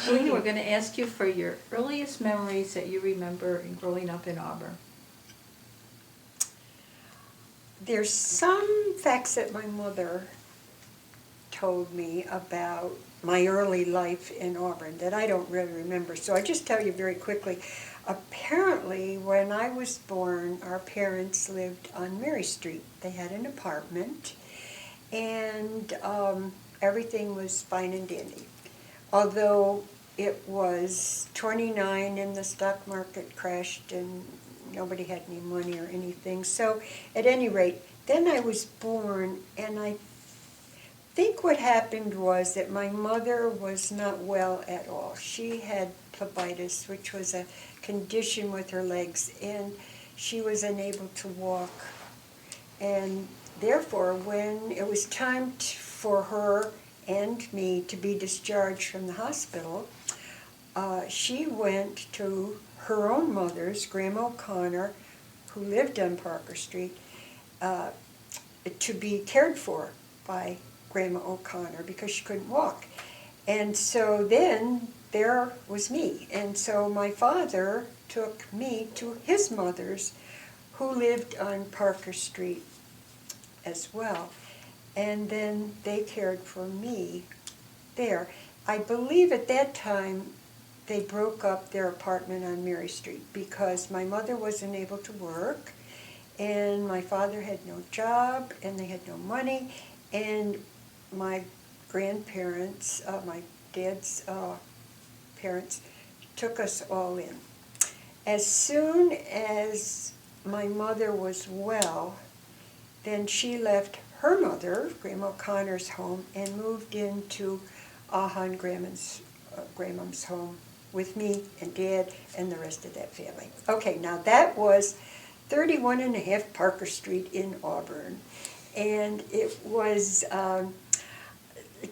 Jeanne, we're going to ask you for your earliest memories that you remember in growing up in Auburn. There's some facts that my mother told me about my early life in Auburn that I don't really remember. So I just tell you very quickly. Apparently, when I was born, our parents lived on Mary Street. They had an apartment, and everything was fine and dandy. Although it was 29 and the stock market crashed and nobody had any money or anything. So at any rate, then I was born, and I think what happened was that my mother was not well at all. She had phlebitis, which was a condition with her legs, and she was unable to walk. And therefore, when it was time for her and me to be discharged from the hospital, she went to her own mother's, Grandma O'Connor, who lived on Parker Street, to be cared for by Grandma O'Connor because she couldn't walk. And so then there was me. And so my father took me to his mother's, who lived on Parker Street as well. And then they cared for me there. I believe at that time they broke up their apartment on Mary Street because my mother wasn't able to work, and my father had no job, and they had no money, and my grandparents, my dad's parents, took us all in. As soon as my mother was well, then she left her mother, Grandma O'Connor's home, and moved into Ahan Grandma's home with me and Dad and the rest of that family. Okay, now that was 31.5 Parker Street in Auburn. And it was,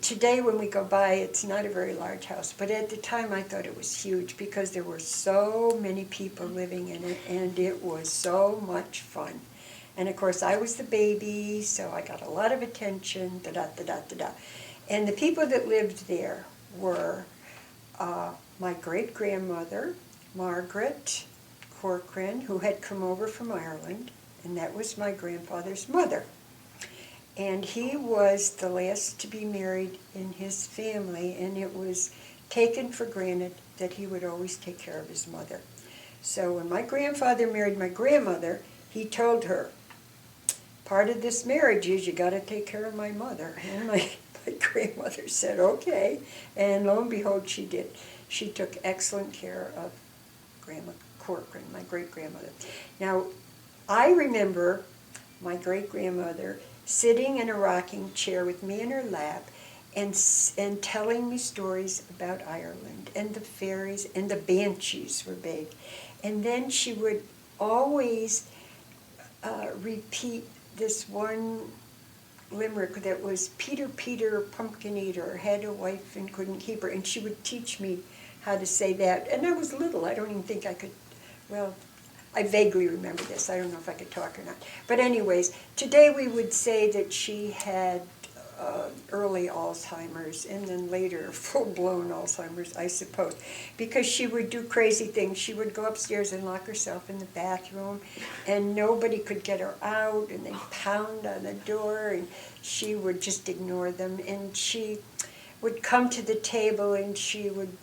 today when we go by, it's not a very large house, but at the time I thought it was huge because there were so many people living in it, and it was so much fun. And of course I was the baby, so I got a lot of attention, da-da-da-da-da-da. And the people that lived there were my great-grandmother, Margaret Corcoran, who had come over from Ireland, and that was my grandfather's mother. And he was the last to be married in his family, and it was taken for granted that he would always take care of his mother. So when my grandfather married my grandmother, he told her, part of this marriage is you got to take care of my mother. And my grandmother said, okay, and lo and behold, she did. She took excellent care of Grandma Corcoran, my great-grandmother. Now, I remember my great-grandmother sitting in a rocking chair with me in her lap and telling me stories about Ireland and the fairies, and the banshees were big. And then she would always repeat this one limerick that was, Peter, Peter, pumpkin eater, had a wife and couldn't keep her. And she would teach me how to say that. And I was little. I don't even think I could, well, I vaguely remember this. I don't know if I could talk or not. But anyways, today we would say that she had early Alzheimer's, and then later full-blown Alzheimer's, I suppose, because she would do crazy things. She would go upstairs and lock herself in the bathroom, and nobody could get her out, and they'd pound on the door, and she would just ignore them. And she would come to the table, and she would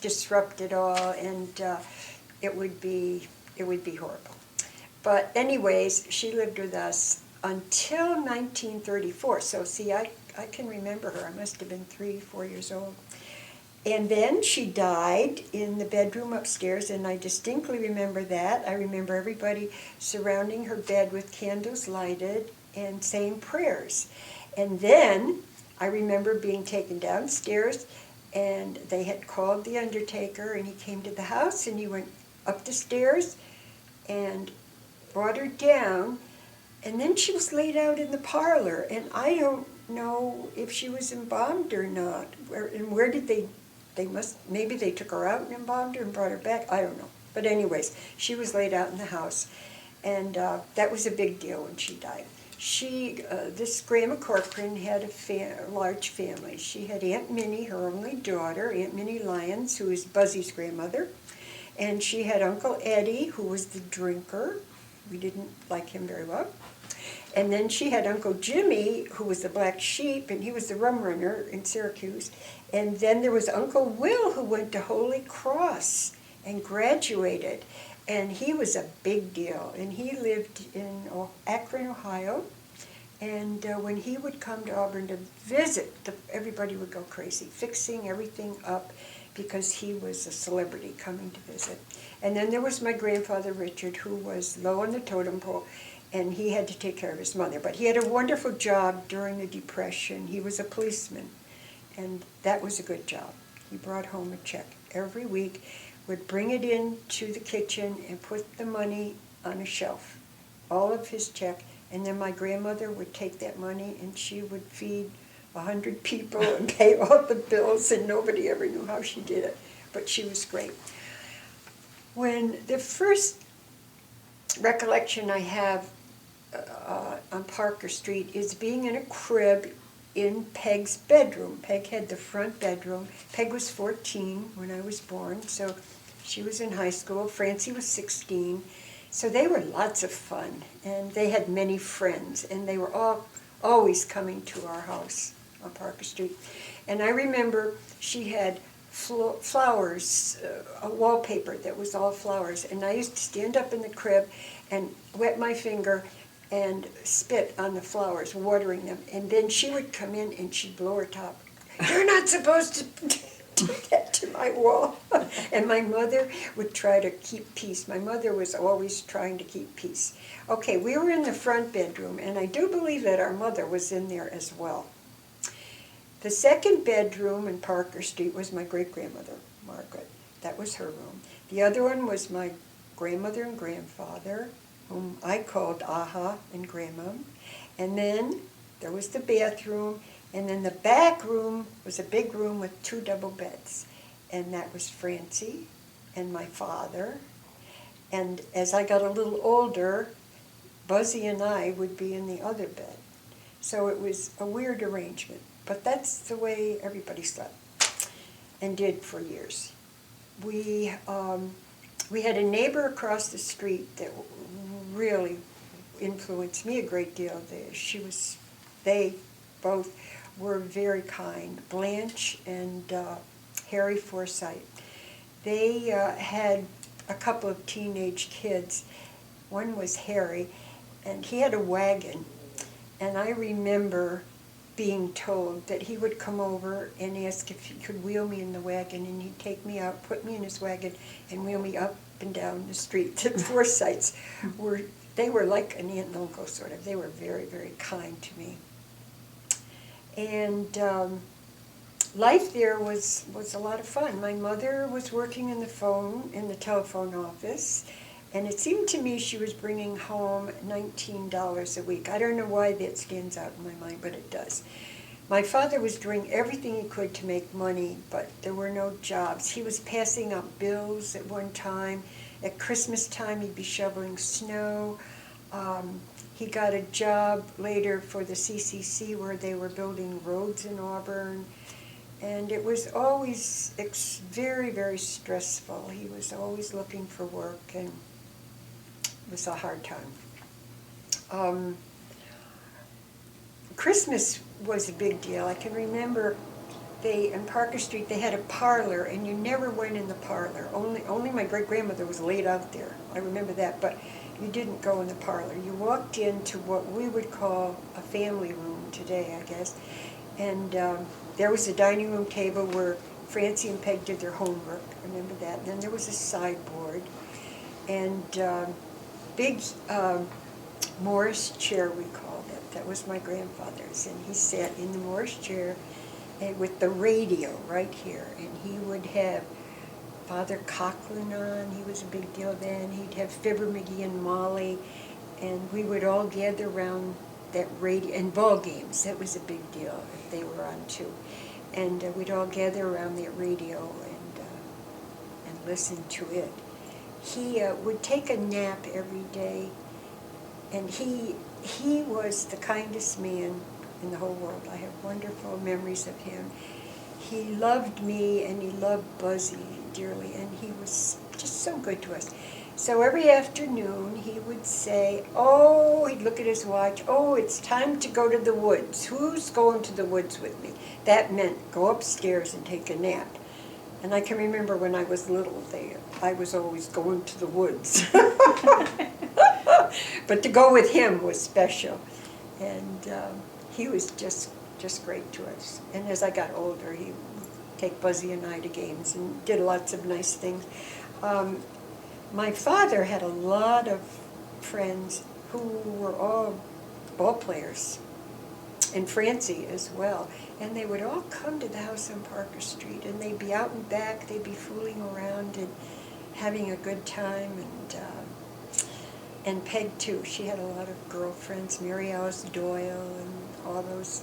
disrupt it all, and it would be horrible. But anyways, she lived with us until 1934. So see, I can remember her. I must have been 3, 4 years old. And then she died in the bedroom upstairs, and I distinctly remember that. I remember everybody surrounding her bed with candles lighted and saying prayers. And then I remember being taken downstairs, and they had called the undertaker, and he came to the house, and he went up the stairs and brought her down. And then she was laid out in the parlor, and I don't know if she was embalmed or not. Where did they maybe they took her out and embalmed her and brought her back. I don't know. But anyways, she was laid out in the house, and that was a big deal when she died. This Grandma Corcoran had a large family. She had Aunt Minnie, her only daughter, Aunt Minnie Lyons, who was Buzzy's grandmother. And she had Uncle Eddie, who was the drinker. We didn't like him very well. And then she had Uncle Jimmy, who was the black sheep, and he was the rum runner in Syracuse. And then there was Uncle Will, who went to Holy Cross and graduated. And he was a big deal. And he lived in Akron, Ohio. And when he would come to Auburn to visit, everybody would go crazy, fixing everything up because he was a celebrity coming to visit. And then there was my grandfather, Richard, who was low on the totem pole, and he had to take care of his mother. But he had a wonderful job during the Depression. He was a policeman, and that was a good job. He brought home a check every week, would bring it into the kitchen and put the money on a shelf, all of his check, and then my grandmother would take that money and she would feed 100 people and pay all the bills, and nobody ever knew how she did it, but she was great. When the first recollection I have on Parker Street is being in a crib in Peg's bedroom. Peg had the front bedroom. Peg was 14 when I was born, so she was in high school. Francie was 16. So they were lots of fun, and they had many friends, and they were all always coming to our house on Parker Street. And I remember she had flowers, a wallpaper that was all flowers, and I used to stand up in the crib and wet my finger and spit on the flowers, watering them, and then she would come in and she'd blow her top. "You're not supposed to do that to my wall." And my mother would try to keep peace. My mother was always trying to keep peace. Okay, we were in the front bedroom, and I do believe that our mother was in there as well. The second bedroom in Parker Street was my great-grandmother, Margaret. That was her room. The other one was my grandmother and grandfather, whom I called Aha and Grandma. And then there was the bathroom, and then the back room was a big room with 2 double beds. And that was Francie and my father. And as I got a little older, Buzzy and I would be in the other bed. So it was a weird arrangement. But that's the way everybody slept and did for years. We had a neighbor across the street that really influenced me a great deal. They both were very kind, Blanche and Harry Forsythe. They had a couple of teenage kids. One was Harry, and he had a wagon. And I remember being told that he would come over and ask if he could wheel me in the wagon, and he'd take me out, put me in his wagon, and wheel me up and down the street. The Forsythes were like an aunt and uncle, sort of. They were very, very kind to me. And life there was a lot of fun. My mother was working in the telephone office, and it seemed to me she was bringing home $19 a week. I don't know why that stands out in my mind, but it does. My father was doing everything he could to make money, but there were no jobs. He was passing out bills at one time. At Christmas time, he'd be shoveling snow. He got a job later for the CCC where they were building roads in Auburn. And it was always very, very stressful. He was always looking for work, and it was a hard time. Christmas was a big deal. I can remember in Parker Street, they had a parlor, and you never went in the parlor. Only my great-grandmother was laid out there. I remember that, but you didn't go in the parlor. You walked into what we would call a family room today, I guess, and there was a dining room table where Francie and Peg did their homework. I remember that. And then there was a sideboard, and big Morris chair, we called it. That was my grandfather's, and he sat in the Morris chair with the radio right here, and he would have Father Coughlin on. He was a big deal then. He'd have Fibber McGee and Molly, and we would all gather around that radio, and ball games. That was a big deal if they were on too. And we'd all gather around that radio and listen to it. He would take a nap every day, and he he was the kindest man in the whole world. I have wonderful memories of him. He loved me and he loved Buzzy dearly, and he was just so good to us. So every afternoon he would say, oh, he'd look at his watch, oh, it's time to go to the woods. Who's going to the woods with me? That meant go upstairs and take a nap. And I can remember when I was little, I was always going to the woods. But to go with him was special. And he was just great to us. And as I got older, he would take Buzzy and I to games and did lots of nice things. My father had a lot of friends who were all ball players, and Francie as well. And they would all come to the house on Parker Street, and they'd be out and back, they'd be fooling around and having a good time. And Peg, too. She had a lot of girlfriends, Mary Alice Doyle and all those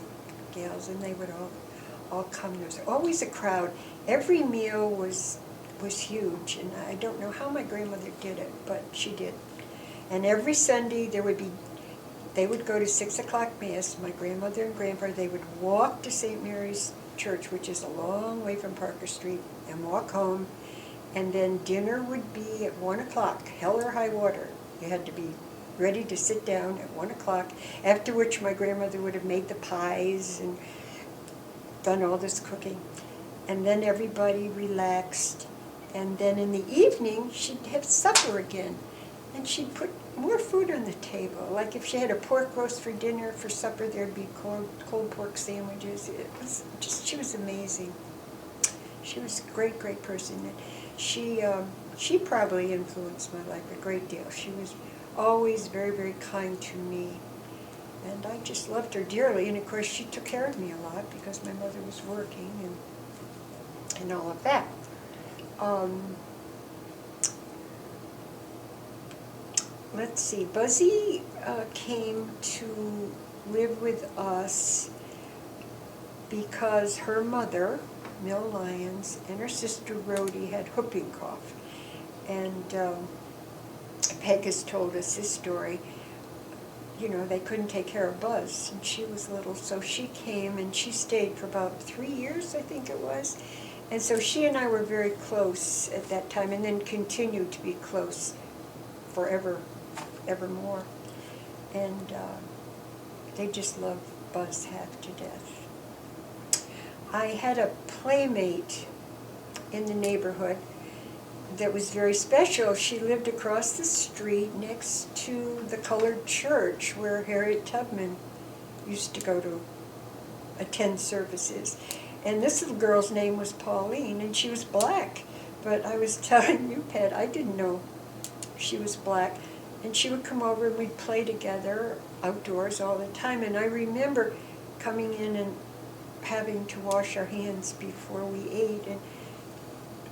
gals, and they would all come. There was always a crowd. Every meal was huge, and I don't know how my grandmother did it, but she did. And every Sunday they would go to 6 o'clock Mass, my grandmother and grandfather. They would walk to St. Mary's Church, which is a long way from Parker Street, and walk home. And then dinner would be at 1 o'clock, hell or high water. You had to be ready to sit down at 1 o'clock, after which my grandmother would have made the pies and done all this cooking. And then everybody relaxed. And then in the evening, she'd have supper again. And she'd put more food on the table. Like if she had a pork roast for dinner, for supper there'd be cold pork sandwiches. It was just, she was amazing. She was a great, great person. And she probably influenced my life a great deal. She was always very, very kind to me. And I just loved her dearly. And of course, she took care of me a lot because my mother was working and all of that. Let's see, Buzzy came to live with us because her mother, Mill Lyons, and her sister Rhodey had whooping cough. And Peg has told us this story. You know, they couldn't take care of Buzz, and she was little, so she came and she stayed for about 3 years, I think it was. And so she and I were very close at that time, and then continued to be close evermore. And they just loved Buzz half to death. I had a playmate in the neighborhood that was very special. She lived across the street next to the colored church where Harriet Tubman used to go to attend services. And this little girl's name was Pauline, and she was black. But I was telling you, Pat, I didn't know she was black. And she would come over and we'd play together outdoors all the time. And I remember coming in and having to wash our hands before we ate. And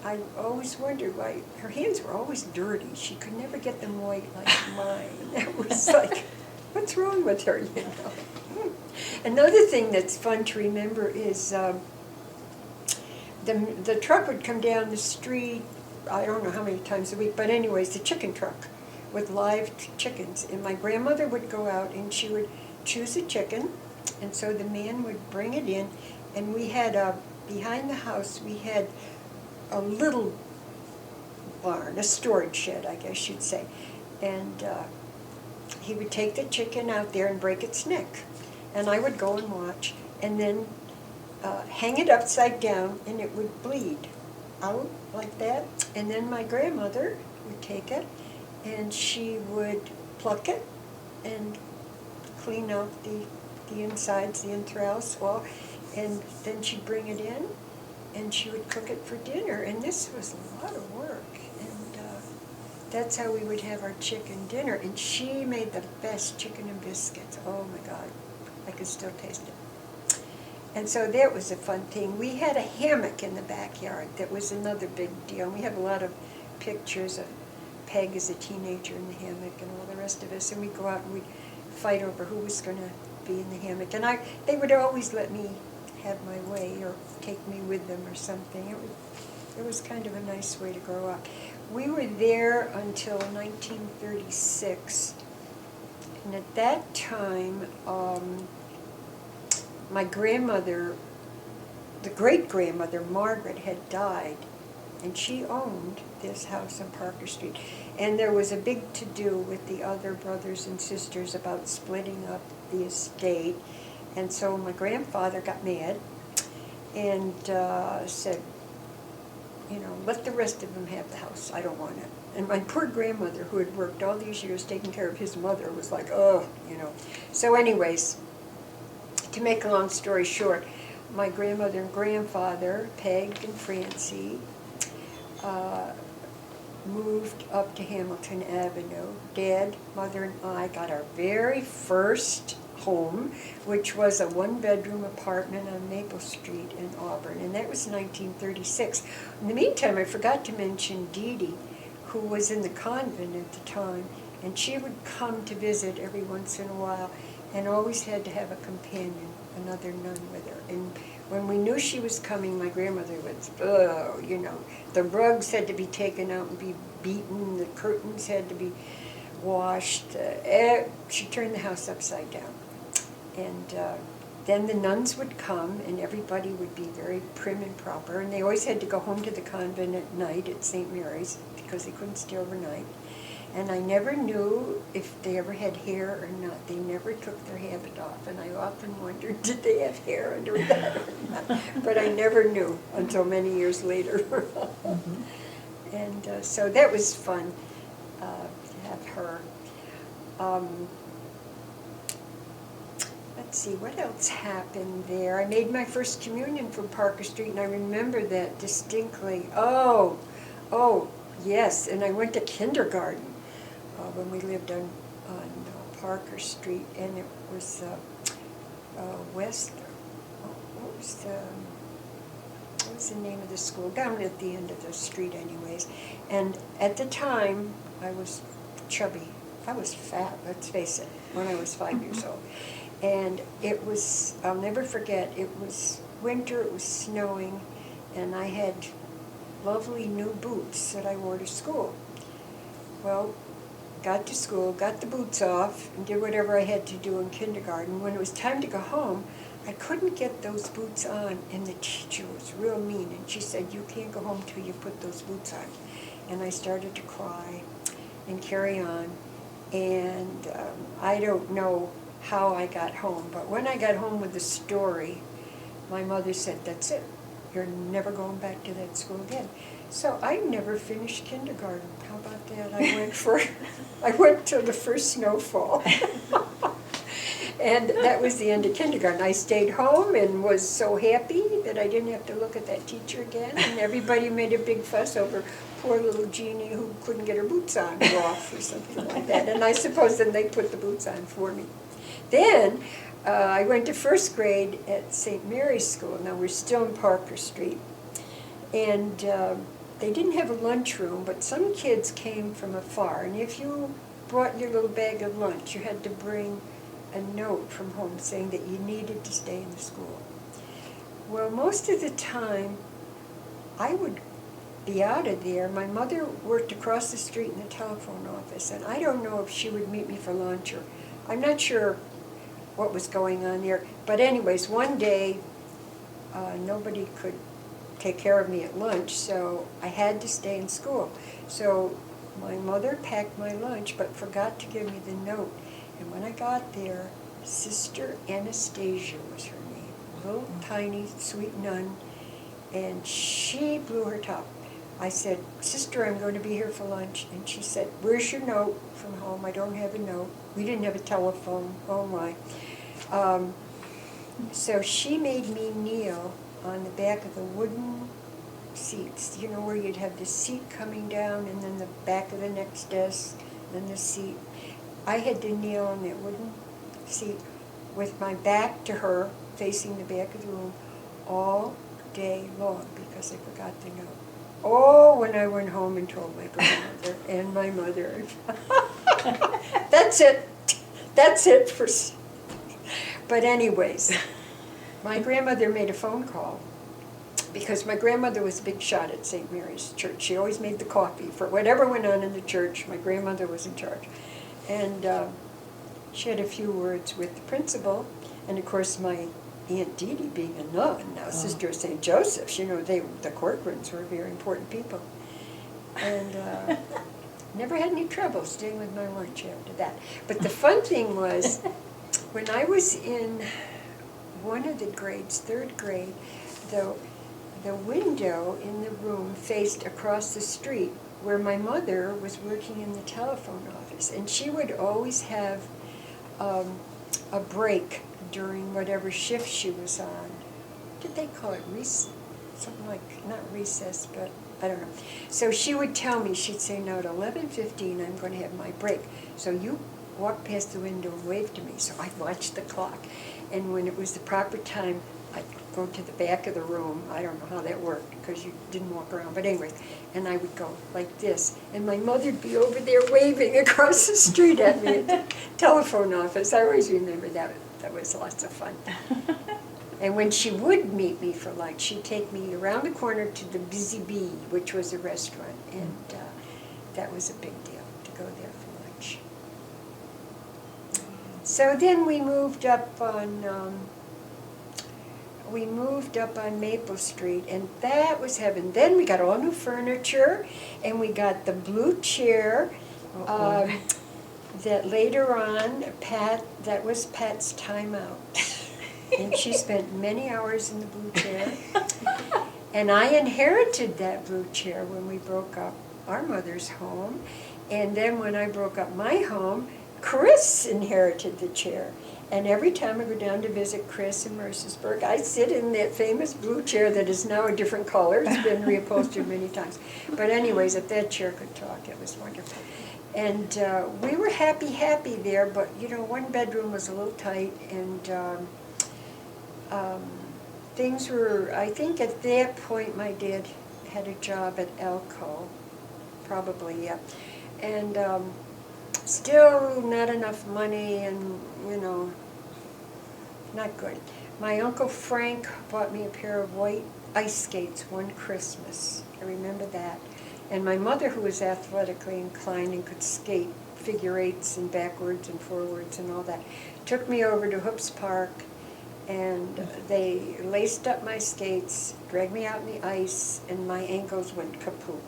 I always wondered why her hands were always dirty. She could never get them white like mine. It was like, what's wrong with her, you know? Another thing that's fun to remember is the truck would come down the street, I don't know how many times a week, but anyways, the chicken truck with live chickens. And my grandmother would go out and she would choose a chicken, and so the man would bring it in, and we had behind the house, we had a little barn, a storage shed, I guess you'd say. And he would take the chicken out there and break its neck. And I would go and watch, and then hang it upside down, and it would bleed out like that. And then my grandmother would take it, and she would pluck it and clean out the insides, the entrails, and then she'd bring it in, and she would cook it for dinner. And this was a lot of work, and that's how we would have our chicken dinner. And she made the best chicken and biscuits. Oh my God, I can still taste it. And so that was a fun thing. We had a hammock in the backyard that was another big deal. We have a lot of pictures of Peg as a teenager in the hammock and all the rest of us, and we'd go out and we'd fight over who was going to be in the hammock. And they would always let me have my way or take me with them or something. It was kind of a nice way to grow up. We were there until 1936, And at that time, my grandmother, the great-grandmother, Margaret, had died, and she owned this house on Parker Street. And there was a big to-do with the other brothers and sisters about splitting up the estate. And so my grandfather got mad and said, you know, let the rest of them have the house. I don't want it. And my poor grandmother, who had worked all these years taking care of his mother, was like, oh, you know. So anyways, to make a long story short, my grandmother and grandfather, Peg and Francie, moved up to Hamilton Avenue. Dad, Mother, and I got our very first home, which was a one-bedroom apartment on Maple Street in Auburn, and that was 1936. In the meantime, I forgot to mention Dee Dee, who was in the convent at the time, and she would come to visit every once in a while, and always had to have a companion, another nun with her. And when we knew she was coming, my grandmother was, oh, you know, the rugs had to be taken out and be beaten, the curtains had to be washed. She turned the house upside down. And then the nuns would come, and everybody would be very prim and proper, and they always had to go home to the convent at night at St. Mary's, because they couldn't stay overnight. And I never knew if they ever had hair or not. They never took their habit off, and I often wondered, did they have hair under that or not? But I never knew until many years later. Mm-hmm. And so that was fun to have her. Let's see, what else happened there? I made my first communion from Parker Street, and I remember that distinctly. Oh, yes, and I went to kindergarten when we lived on Parker Street, and it was West, what was the name of the school? Down at the end of the street anyways. And at the time, I was chubby. I was fat, let's face it, when I was 5 years old. And it was, I'll never forget, it was winter, it was snowing, and I had lovely new boots that I wore to school. Well, got to school, got the boots off, and did whatever I had to do in kindergarten. When it was time to go home, I couldn't get those boots on, and the teacher was real mean, and she said, you can't go home till you put those boots on. And I started to cry and carry on, and I don't know how I got home, but when I got home with the story, my mother said, that's it, you're never going back to that school again. So I never finished kindergarten. How about that? I went till the first snowfall. And that was the end of kindergarten. I stayed home and was so happy that I didn't have to look at that teacher again, and everybody made a big fuss over poor little Jeanne who couldn't get her boots on or off or something like that. And I suppose then they put the boots on for me. Then I went to first grade at St. Mary's School. Now we're still in Parker Street. And they didn't have a lunchroom, but some kids came from afar. And if you brought your little bag of lunch, you had to bring a note from home saying that you needed to stay in the school. Well, most of the time, I would be out of there. My mother worked across the street in the telephone office, and I don't know if she would meet me for lunch, or I'm not sure what was going on there. But anyways, one day, nobody could take care of me at lunch, so I had to stay in school. So my mother packed my lunch, but forgot to give me the note. And when I got there, Sister Anastasia was her name, a little tiny, sweet nun, and she blew her top. I said, Sister, I'm going to be here for lunch. And she said, where's your note from home? I don't have a note. We didn't have a telephone. Oh, my. So she made me kneel on the back of the wooden seats, you know, where you'd have the seat coming down and then the back of the next desk, then the seat. I had to kneel on that wooden seat with my back to her, facing the back of the room, all day long because I forgot the note. Oh, when I went home and told my grandmother and my mother. That's it. That's it for... But anyways, my grandmother made a phone call because my grandmother was a big shot at St. Mary's Church. She always made the coffee. For whatever went on in the church, my grandmother was in charge. And she had a few words with the principal, and of course my Aunt Dee Dee being a nun, now Sister of St. Joseph's, you know, the Corcorans were very important people. And never had any trouble staying with my lunch after that. But the fun thing was, when I was in one of the grades, 3rd grade, the window in the room faced across the street where my mother was working in the telephone office. And she would always have a break during whatever shift she was on. What did they call it? Something like, not recess, but I don't know. So she would tell me, she'd say, now at 11:15 I'm going to have my break. So you walk past the window and wave to me. So I'd watch the clock. And when it was the proper time, I'd go to the back of the room. I don't know how that worked because you didn't walk around. But anyway, and I would go like this. And my mother'd be over there waving across the street at me at the telephone office. I always remember that. That was lots of fun. And when she would meet me for lunch, she'd take me around the corner to the Busy Bee, which was a restaurant. And that was a big deal to go there for lunch. So then we moved up on Maple Street, and that was heaven. Then we got all new furniture, and we got the blue chair. That later on, that was Pat's timeout. And she spent many hours in the blue chair. And I inherited that blue chair when we broke up our mother's home. And then when I broke up my home, Chris inherited the chair. And every time I go down to visit Chris in Mercersburg, I sit in that famous blue chair that is now a different color. It's been reupholstered many times. But anyways, if that chair could talk, it was wonderful. And we were happy there, but you know, one bedroom was a little tight, and things were, I think at that point my dad had a job at Elko, probably, yeah. And still not enough money, and you know, not good. My Uncle Frank bought me a pair of white ice skates one Christmas. I remember that. And my mother, who was athletically inclined and could skate figure eights and backwards and forwards and all that, took me over to Hoops Park, and they laced up my skates, dragged me out in the ice, and my ankles went kaput.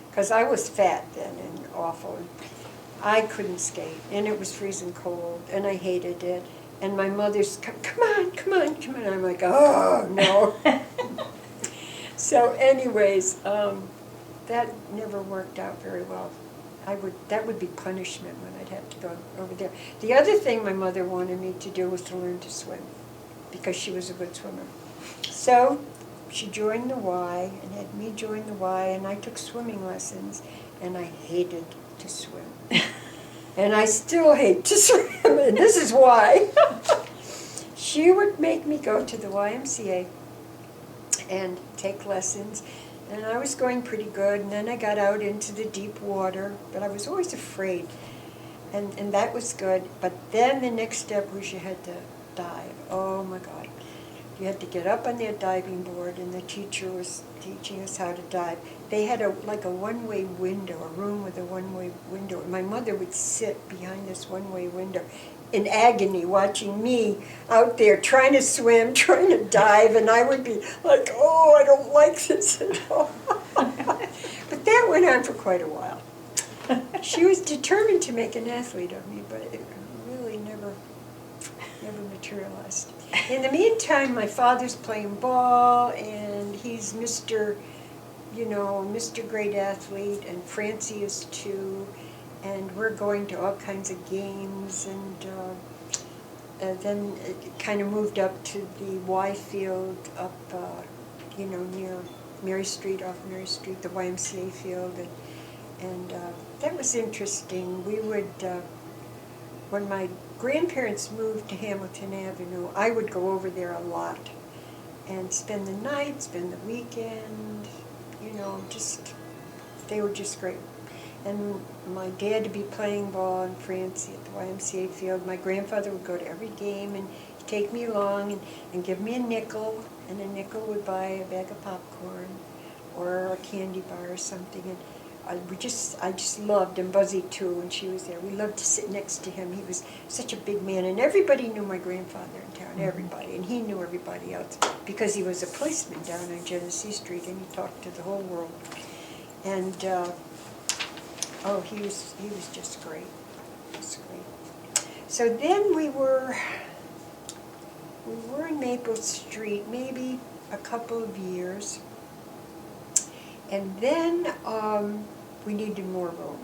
Because I was fat then and awful. I couldn't skate, and it was freezing cold, and I hated it. And my mother's, come on. I'm like, oh, no. So anyways, that never worked out very well. That would be punishment when I'd have to go over there. The other thing my mother wanted me to do was to learn to swim, because she was a good swimmer. So she joined the Y and had me join the Y, and I took swimming lessons, and I hated to swim. And I still hate to swim, and this is why. She would make me go to the YMCA and take lessons. And I was going pretty good, and then I got out into the deep water, but I was always afraid, and that was good. But then the next step was you had to dive. Oh my God. You had to get up on that diving board, and the teacher was teaching us how to dive. They had like a one-way window, a room with a one-way window, and my mother would sit behind this one-way window in agony, watching me out there trying to swim, trying to dive, and I would be like, oh, I don't like this at all. But that went on for quite a while. She was determined to make an athlete of me, but it really never materialized. In the meantime, my father's playing ball, and he's Mr. Great Athlete, and Francie is too. And we're going to all kinds of games, and then it kind of moved up to the Y field up, near Mary Street, off Mary Street, the YMCA field, and that was interesting. We would, when my grandparents moved to Hamilton Avenue, I would go over there a lot and spend the night, spend the weekend, they were just great. And my dad would be playing ball in Francie at the YMCA field. My grandfather would go to every game and take me along and give me a nickel, and a nickel would buy a bag of popcorn or a candy bar or something. And I just loved, and Buzzy too, when she was there. We loved to sit next to him. He was such a big man, and everybody knew my grandfather in town, everybody, and he knew everybody else because he was a policeman down on Genesee Street, and he talked to the whole world. And oh, he was just great, just great. So then we were in Maple Street maybe a couple of years. And then we needed more room.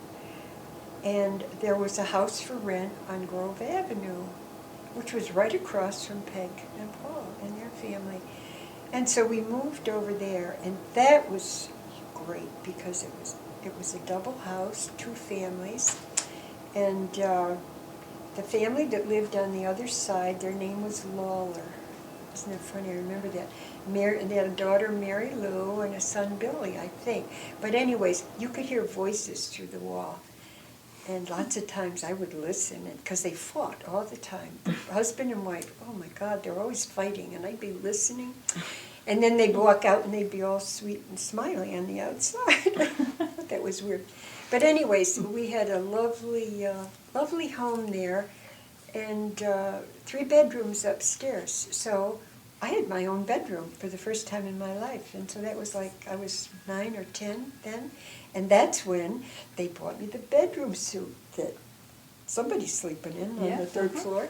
And there was a house for rent on Grove Avenue, which was right across from Peg and Paul and their family. And so we moved over there, and that was great because it was a double house, 2 families. And the family that lived on the other side, their name was Lawler. Isn't that funny? I remember that. They had a daughter, Mary Lou, and a son, Billy, I think. But anyways, you could hear voices through the wall. And lots of times I would listen, because they fought all the time. Husband and wife, oh my God, they're always fighting, and I'd be listening. And then they'd walk out, and they'd be all sweet and smiley on the outside. That was weird. But anyways, we had a lovely home there, and 3 bedrooms upstairs. So I had my own bedroom for the first time in my life, and so that was like I was 9 or 10 then, and that's when they bought me the bedroom suite that somebody's sleeping in on the 3rd floor.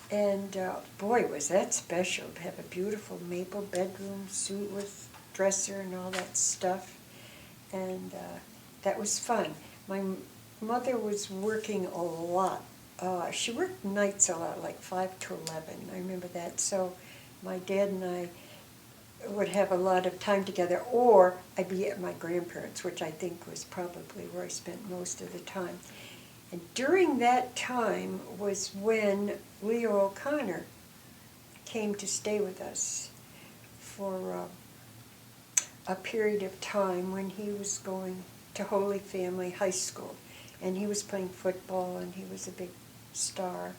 And boy, was that special to have a beautiful maple bedroom suite with dresser and all that stuff, and that was fun. My mother was working a lot. She worked nights a lot, like 5 to 11. I remember that. So my dad and I would have a lot of time together, or I'd be at my grandparents', which I think was probably where I spent most of the time. And during that time was when Leo O'Connor came to stay with us for a period of time when he was going to Holy Family High School. And he was playing football, and he was a big star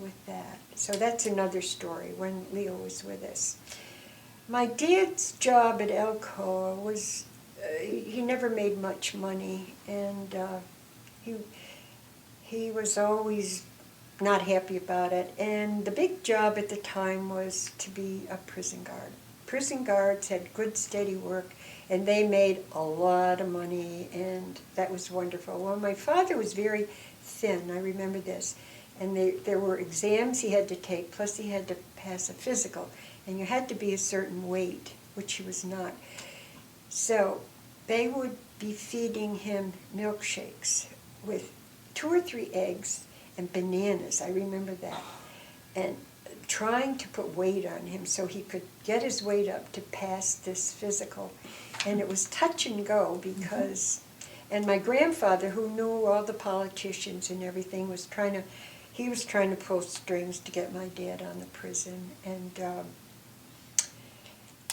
with that. So that's another story, when Leo was with us. My dad's job at Alcoa was, he never made much money, and he was always not happy about it. And the big job at the time was to be a prison guard. Prison guards had good, steady work, and they made a lot of money, and that was wonderful. Well, my father was very thin, I remember this, and there were exams he had to take, plus he had to pass a physical, and you had to be a certain weight, which he was not. So they would be feeding him milkshakes with 2 or 3 eggs and bananas, I remember that, and trying to put weight on him so he could get his weight up to pass this physical. And it was touch and go because, and my grandfather, who knew all the politicians and everything, was trying to pull strings to get my dad on the prison. And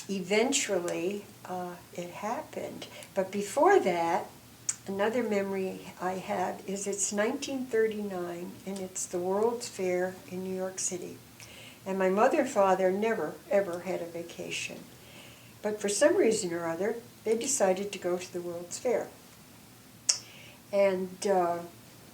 eventually it happened. But before that, another memory I have is it's 1939, and it's the World's Fair in New York City. And my mother and father never, ever had a vacation. But for some reason or other, they decided to go to the World's Fair. And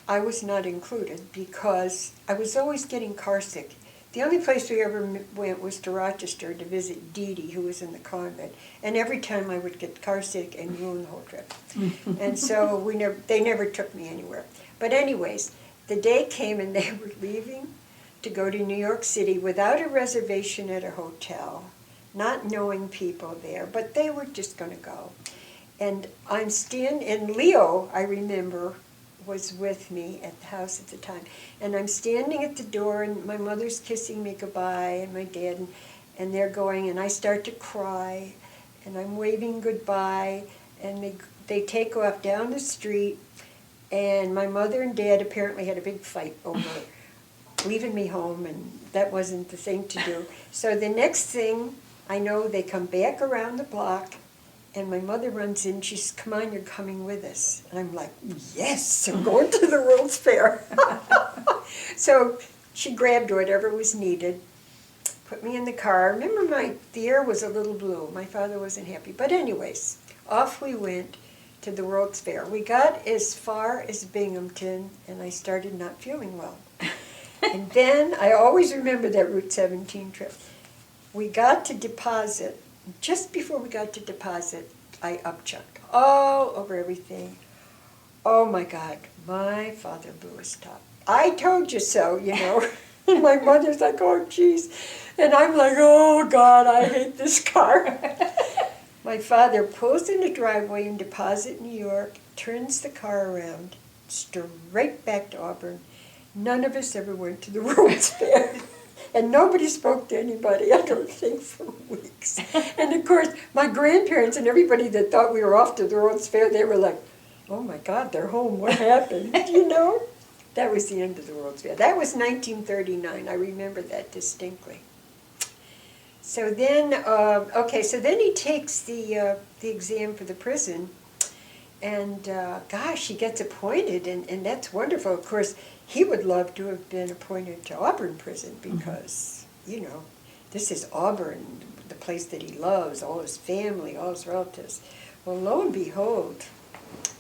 I was not included because I was always getting carsick. The only place we ever went was to Rochester to visit Dee Dee, who was in the convent. And every time I would get carsick and ruin the whole trip. And so they never took me anywhere. But anyways, the day came and they were leaving to go to New York City without a reservation at a hotel, not knowing people there, but they were just going to go. And and Leo, I remember, was with me at the house at the time. And I'm standing at the door, and my mother's kissing me goodbye, and my dad, and they're going, and I start to cry, and I'm waving goodbye, and they take off down the street, and my mother and dad apparently had a big fight over leaving me home, and that wasn't the thing to do. So the next thing I know, they come back around the block, and my mother runs in. She says, "Come on, you're coming with us." And I'm like, yes, I'm going to the World's Fair. So she grabbed whatever was needed, put me in the car. Remember, the air was a little blue. My father wasn't happy. But anyways, off we went to the World's Fair. We got as far as Binghamton, and I started not feeling well. And then, I always remember that Route 17 trip. We got to Deposit. Just before we got to Deposit, I upchucked all over everything. Oh my God, my father blew his top. I told you so, you know. And my mother's like, oh geez. And I'm like, oh God, I hate this car. My father pulls in the driveway in Deposit, New York, turns the car around, straight back to Auburn. None of us ever went to the World's Fair. And nobody spoke to anybody, I don't think, for weeks. And of course, my grandparents and everybody that thought we were off to the World's Fair, they were like, oh my God, they're home, what happened, you know? That was the end of the World's Fair. That was 1939, I remember that distinctly. So then, so then he takes the exam for the prison, and gosh, he gets appointed, and that's wonderful. Of course, he would love to have been appointed to Auburn prison because, you know, this is Auburn, the place that he loves, all his family, all his relatives. Well, lo and behold,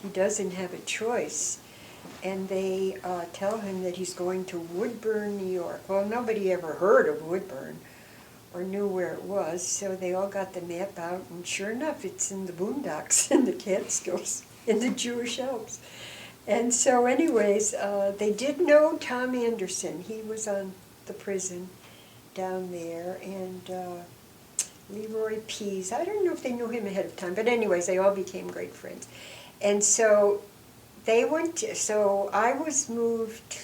he doesn't have a choice. And they tell him that he's going to Woodburn, New York. Well, nobody ever heard of Woodburn or knew where it was, so they all got the map out, and sure enough, it's in the boondocks, in the Catskills, in the Jewish Alps. And so anyways, they did know Tom Anderson. He was on the prison down there, and Leroy Pease. I don't know if they knew him ahead of time, but anyways, they all became great friends. And so they went to, so I was moved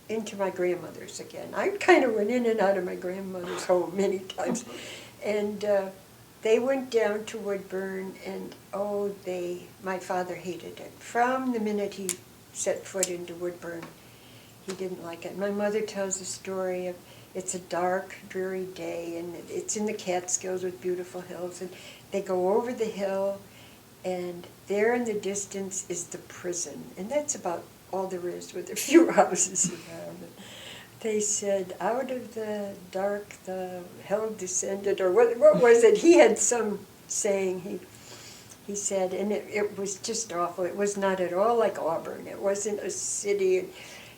into my grandmother's again. I kind of went in and out of my grandmother's home many times. And they went down to Woodburn, and my father hated it. From the minute he set foot into Woodburn, he didn't like it. My mother tells a story of, it's a dark, dreary day, and it's in the Catskills with beautiful hills, and they go over the hill, and there in the distance is the prison, and that's about all there is, with a few houses around it. They said, out of the dark the hell descended, or what was it? He had some saying, he said, and it was just awful. It was not at all like Auburn. It wasn't a city.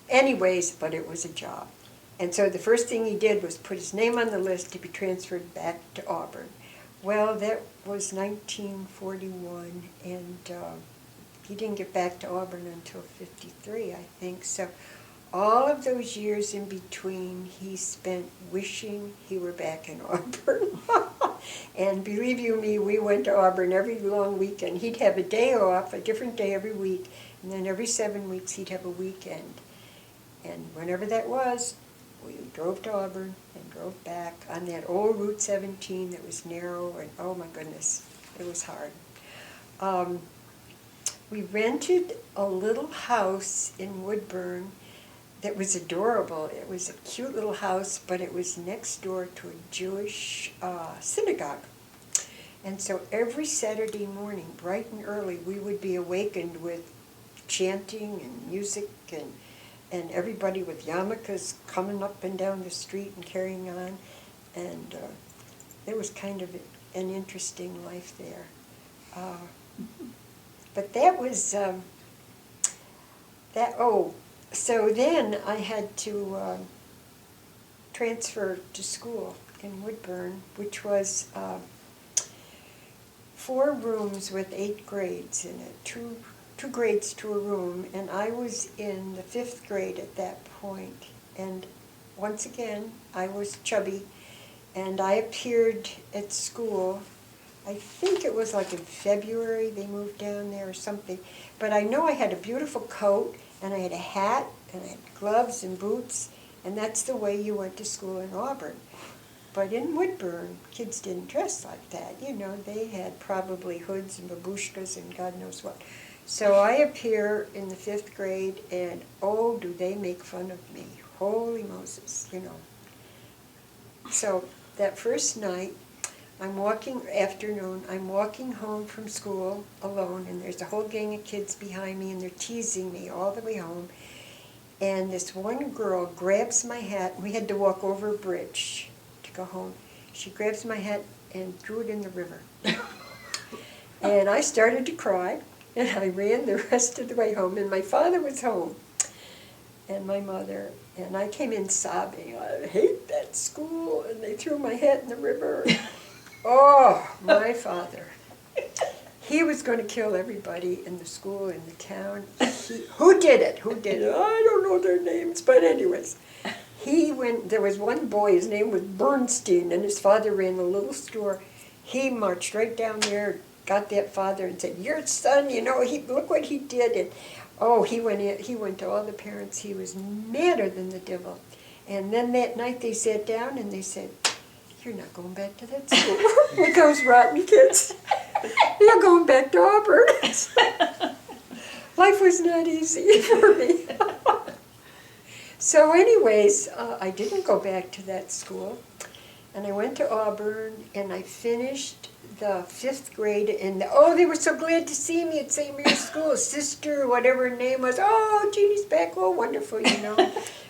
Anyways, but it was a job. And so the first thing he did was put his name on the list to be transferred back to Auburn. Well, that was 1941, and he didn't get back to Auburn until 53, I think. So all of those years in between, he spent wishing he were back in Auburn. And believe you me, we went to Auburn every long weekend. He'd have a day off, a different day every week, and then every 7 weeks he'd have a weekend. And whenever that was, we drove to Auburn and drove back on that old Route 17 that was narrow, and oh my goodness, it was hard. We rented a little house in Woodburn that was adorable. It was a cute little house, but it was next door to a Jewish synagogue. And so every Saturday morning, bright and early, we would be awakened with chanting and music, and everybody with yarmulkes coming up and down the street and carrying on. And it was kind of an interesting life there. But that was, so then I had to transfer to school in Woodburn, which was 4 rooms with 8 grades in it, two grades to a room, and I was in the 5th grade at that point. And once again, I was chubby, and I appeared at school. I think it was like in February they moved down there or something. But I know I had a beautiful coat, and I had a hat, and I had gloves and boots, and that's the way you went to school in Auburn. But in Woodburn, kids didn't dress like that. You know, they had probably hoods and babushkas and God knows what. So I appear in the 5th grade, and oh, do they make fun of me. Holy Moses, you know. So that first night, I'm walking home from school alone, and there's a whole gang of kids behind me, and they're teasing me all the way home. And this one girl grabs my hat, and we had to walk over a bridge to go home. She grabs my hat and threw it in the river. And I started to cry, and I ran the rest of the way home, and my father was home, and my mother, and I came in sobbing, I hate that school, and they threw my hat in the river. Oh, my father. He was going to kill everybody in the school, in the town. Who did it? Who did it? I don't know their names, but anyways. There was one boy, his name was Bernstein, and his father ran a little store. He marched right down there, got that father and said, your son, look what he did. And oh, he went to all the parents. He was madder than the devil. And then that night they sat down and they said, you're not going back to that school with those rotten kids. You're going back to Auburn. Life was not easy for me. So anyways, I didn't go back to that school, and I went to Auburn, and I finished the 5th grade, and they were so glad to see me at St. Mary's School. Sister, whatever her name was, oh, Jeannie's back, oh, wonderful,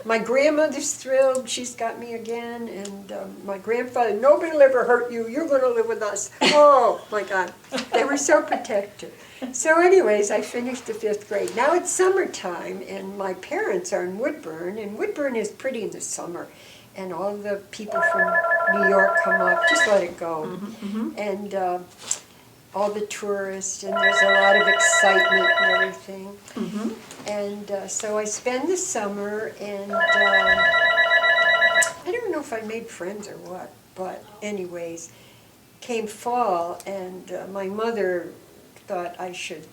My grandmother's thrilled, she's got me again, and my grandfather, nobody will ever hurt you, you're going to live with us. Oh, my God, they were so protective. So anyways, I finished the 5th grade. Now it's summertime, and my parents are in Woodburn, and Woodburn is pretty in the summer. And all the people from New York come up, just let it go. And all the tourists, and there's a lot of excitement and everything. And so I spend the summer, and I don't know if I made friends or what, but anyways, came fall, and my mother thought I should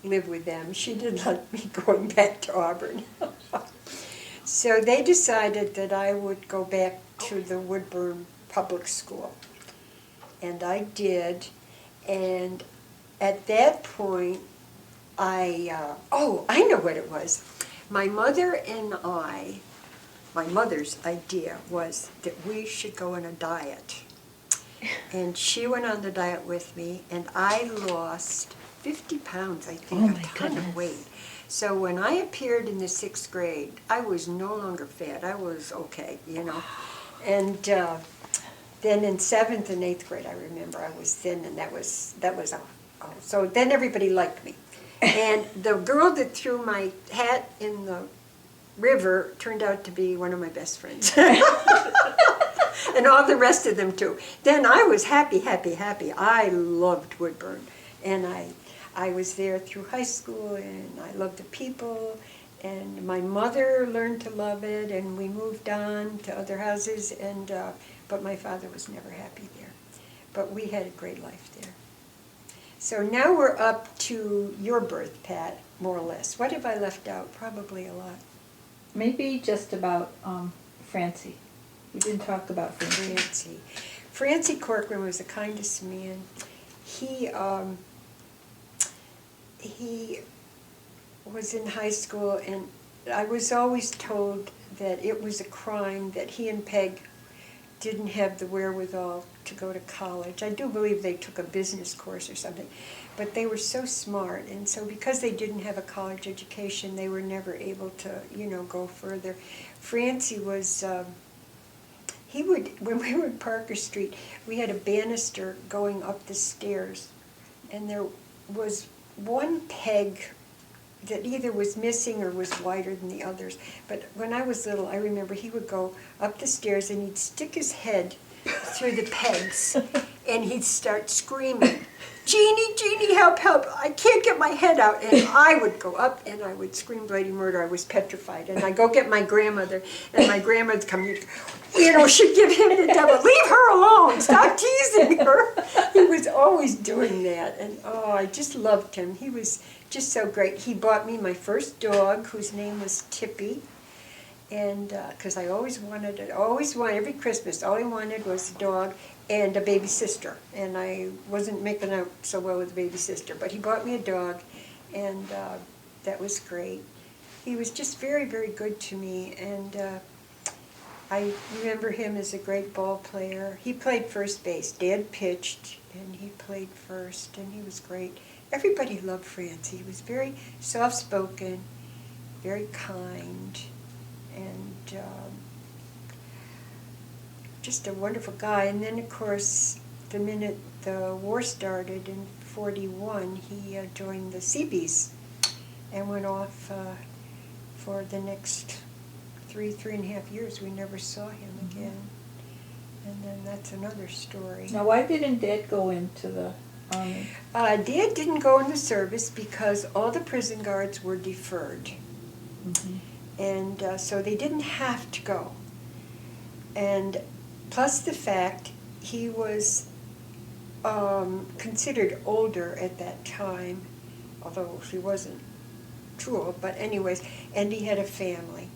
live with them. She didn't like me going back to Auburn. So they decided that I would go back to the Woodburn Public School. And I did. And at that point, I know what it was. My mother and my mother's idea was that we should go on a diet. And she went on the diet with me, and I lost 50 pounds, I think, a ton of weight. So when I appeared in the 6th grade, I was no longer fat. I was okay, And then in 7th and 8th grade, I remember I was thin, and that was so then everybody liked me. And the girl that threw my hat in the river turned out to be one of my best friends. And all the rest of them too. Then I was happy, happy, happy. I loved Woodburn, and I was there through high school, and I loved the people, and my mother learned to love it, and we moved on to other houses, and but my father was never happy there. But we had a great life there. So now we're up to your birth, Pat, more or less. What have I left out? Probably a lot. Maybe just about Francie. We didn't talk about Francie. Francie Corcoran was the kindest man. He was in high school, and I was always told that it was a crime that he and Peg didn't have the wherewithal to go to college. I do believe they took a business course or something, but they were so smart, and so because they didn't have a college education, they were never able to, go further. Francie was, when we were in Parker Street, we had a banister going up the stairs, and there was one peg that either was missing or was wider than the others. But when I was little, I remember he would go up the stairs and he'd stick his head through the pegs and he'd start screaming, Jeannie, Jeannie, help, help, I can't get my head out. And I would go up and I would scream bloody murder. I was petrified. And I'd go get my grandmother, and my grandmother'd come, she'd give him the devil. Leave her alone. Stop teasing her. He was always doing that. And I just loved him. He was just so great. He bought me my first dog, whose name was Tippy. And because I always wanted every Christmas, all I wanted was a dog and a baby sister. And I wasn't making out so well with the baby sister, but he bought me a dog, and that was great. He was just very, very good to me, and I remember him as a great ball player. He played first base. Dad pitched, and he played first, and he was great. Everybody loved Francie. He was very soft-spoken, very kind, and just a wonderful guy. And then, of course, the minute the war started and 1941, he joined the Seabees and went off for the next three and a half years. We never saw him again. And then that's another story. Now, why didn't Dad go into the Army? Dad didn't go in the service because all the prison guards were deferred. Mm-hmm. And so they didn't have to go. And plus the fact he was considered older at that time, although he wasn't too old, but anyways, and he had a family.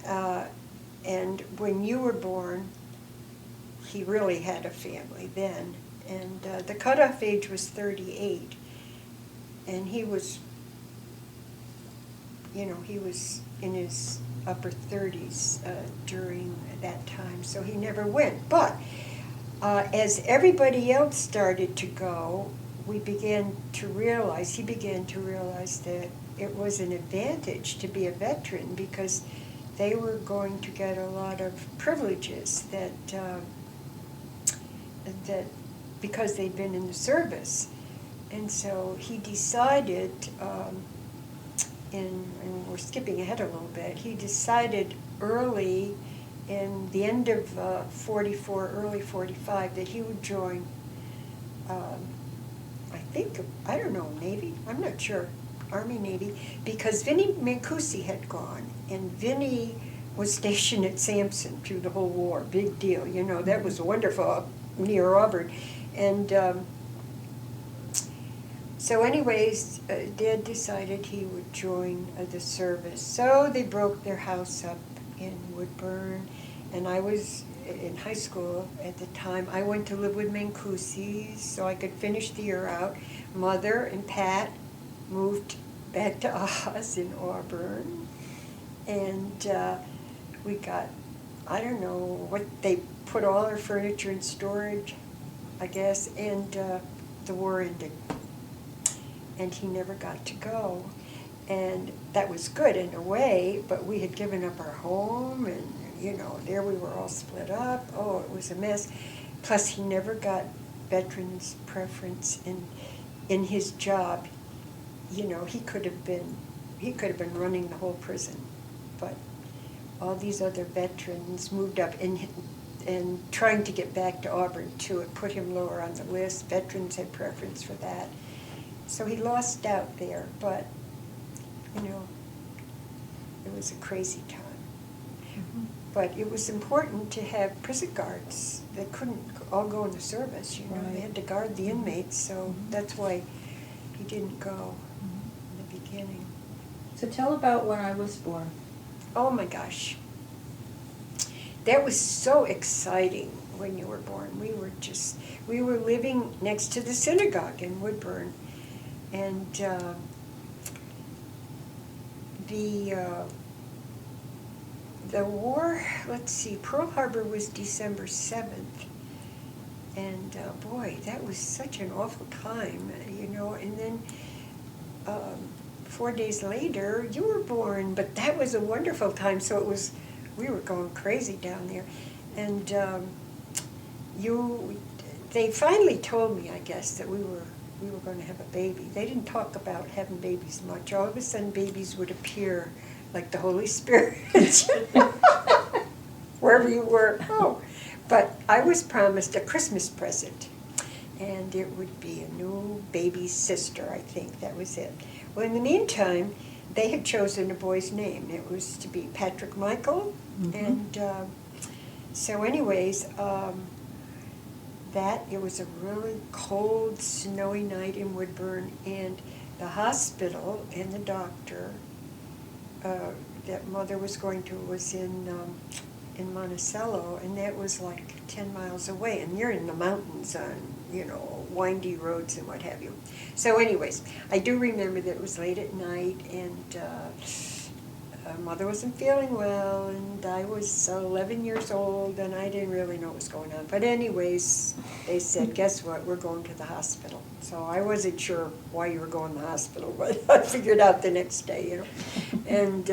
And when you were born, he really had a family then. And the cutoff age was 38. And he was, he was in his upper 30s during that time, so he never went. But as everybody else started to go, he began to realize that it was an advantage to be a veteran because they were going to get a lot of privileges that because they'd been in the service. And so he decided, and we're skipping ahead a little bit, he decided early in the end of 44, early 45, that he would join, I don't know, Navy? I'm not sure. Army, Navy, because Vinnie Mancusi had gone, and Vinnie was stationed at Sampson through the whole war. Big deal, that was wonderful up near Auburn. And so anyways, Dad decided he would join the service. So they broke their house up in Woodburn, and I was in high school at the time. I went to live with Mancusi so I could finish the year out. Mother and Pat moved back to us in Auburn, and we got, I don't know what, they put all our furniture in storage, I guess, and the war ended. And he never got to go. And that was good in a way, but we had given up our home, and, there we were all split up. Oh, it was a mess. Plus, he never got veterans preference in his job. He could have been running the whole prison, but all these other veterans moved up, and trying to get back to Auburn too, it put him lower on the list. Veterans had preference for that. So he lost out there, but, it was a crazy time. Mm-hmm. But it was important to have prison guards that couldn't all go in the service, Right. They had to guard the inmates, so that's why he didn't go in the beginning. So tell about when I was born. Oh my gosh. That was so exciting when you were born. We were living next to the synagogue in Woodburn. And the war, let's see, Pearl Harbor was December 7th. And boy, that was such an awful time, And then 4 days later, you were born. But that was a wonderful time. So we were going crazy down there. And they finally told me, I guess, that we were going to have a baby. They didn't talk about having babies much. All of a sudden, babies would appear like the Holy Spirit, wherever you were. Oh, but I was promised a Christmas present, and it would be a new baby sister, I think. That was it. Well, in the meantime, they had chosen a boy's name. It was to be Patrick Michael, and so anyways, it was a really cold, snowy night in Woodburn, and the hospital and the doctor that Mother was going to was in Monticello, and that was like 10 miles away, and you're in the mountains on, windy roads and what have you. So anyways, I do remember that it was late at night, and Mother wasn't feeling well, and I was 11 years old, and I didn't really know what was going on. But anyways, they said, guess what, we're going to the hospital. So I wasn't sure why you were going to the hospital, but I figured out the next day, And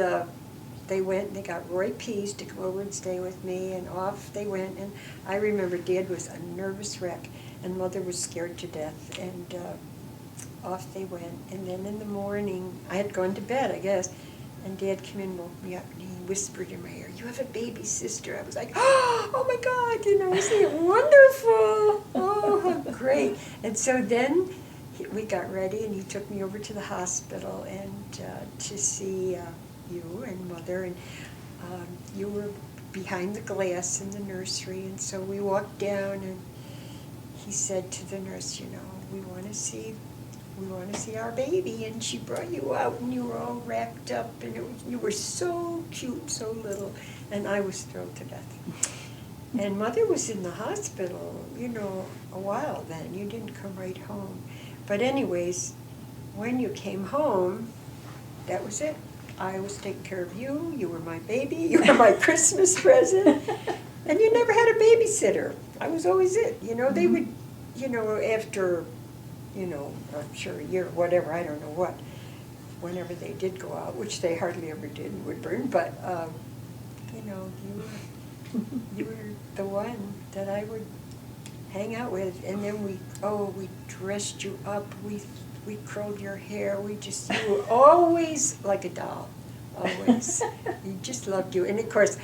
they went, and they got Roy Pease to come over and stay with me, and off they went. And I remember Dad was a nervous wreck, and Mother was scared to death. And off they went. And then in the morning, I had gone to bed, I guess, and Dad came in and woke me up, and he whispered in my ear, "You have a baby sister." I was like, "Oh my God, isn't it wonderful? Oh, how great." And so then we got ready, and he took me over to the hospital and to see you and Mother, and you were behind the glass in the nursery, and so we walked down, and he said to the nurse, "We want to see our baby," and she brought you out, and you were all wrapped up, and you were so cute, so little, and I was thrilled to death. And Mother was in the hospital, a while then. You didn't come right home. But anyways, when you came home, that was it. I was taking care of you. You were my baby. You were my Christmas present. And you never had a babysitter. I was always it. They would, after, I'm sure a year or whatever, I don't know what, whenever they did go out, which they hardly ever did in Woodburn, but, you were the one that I would hang out with. And then we dressed you up. We curled your hair. You were always like a doll, always. We just loved you. And of course,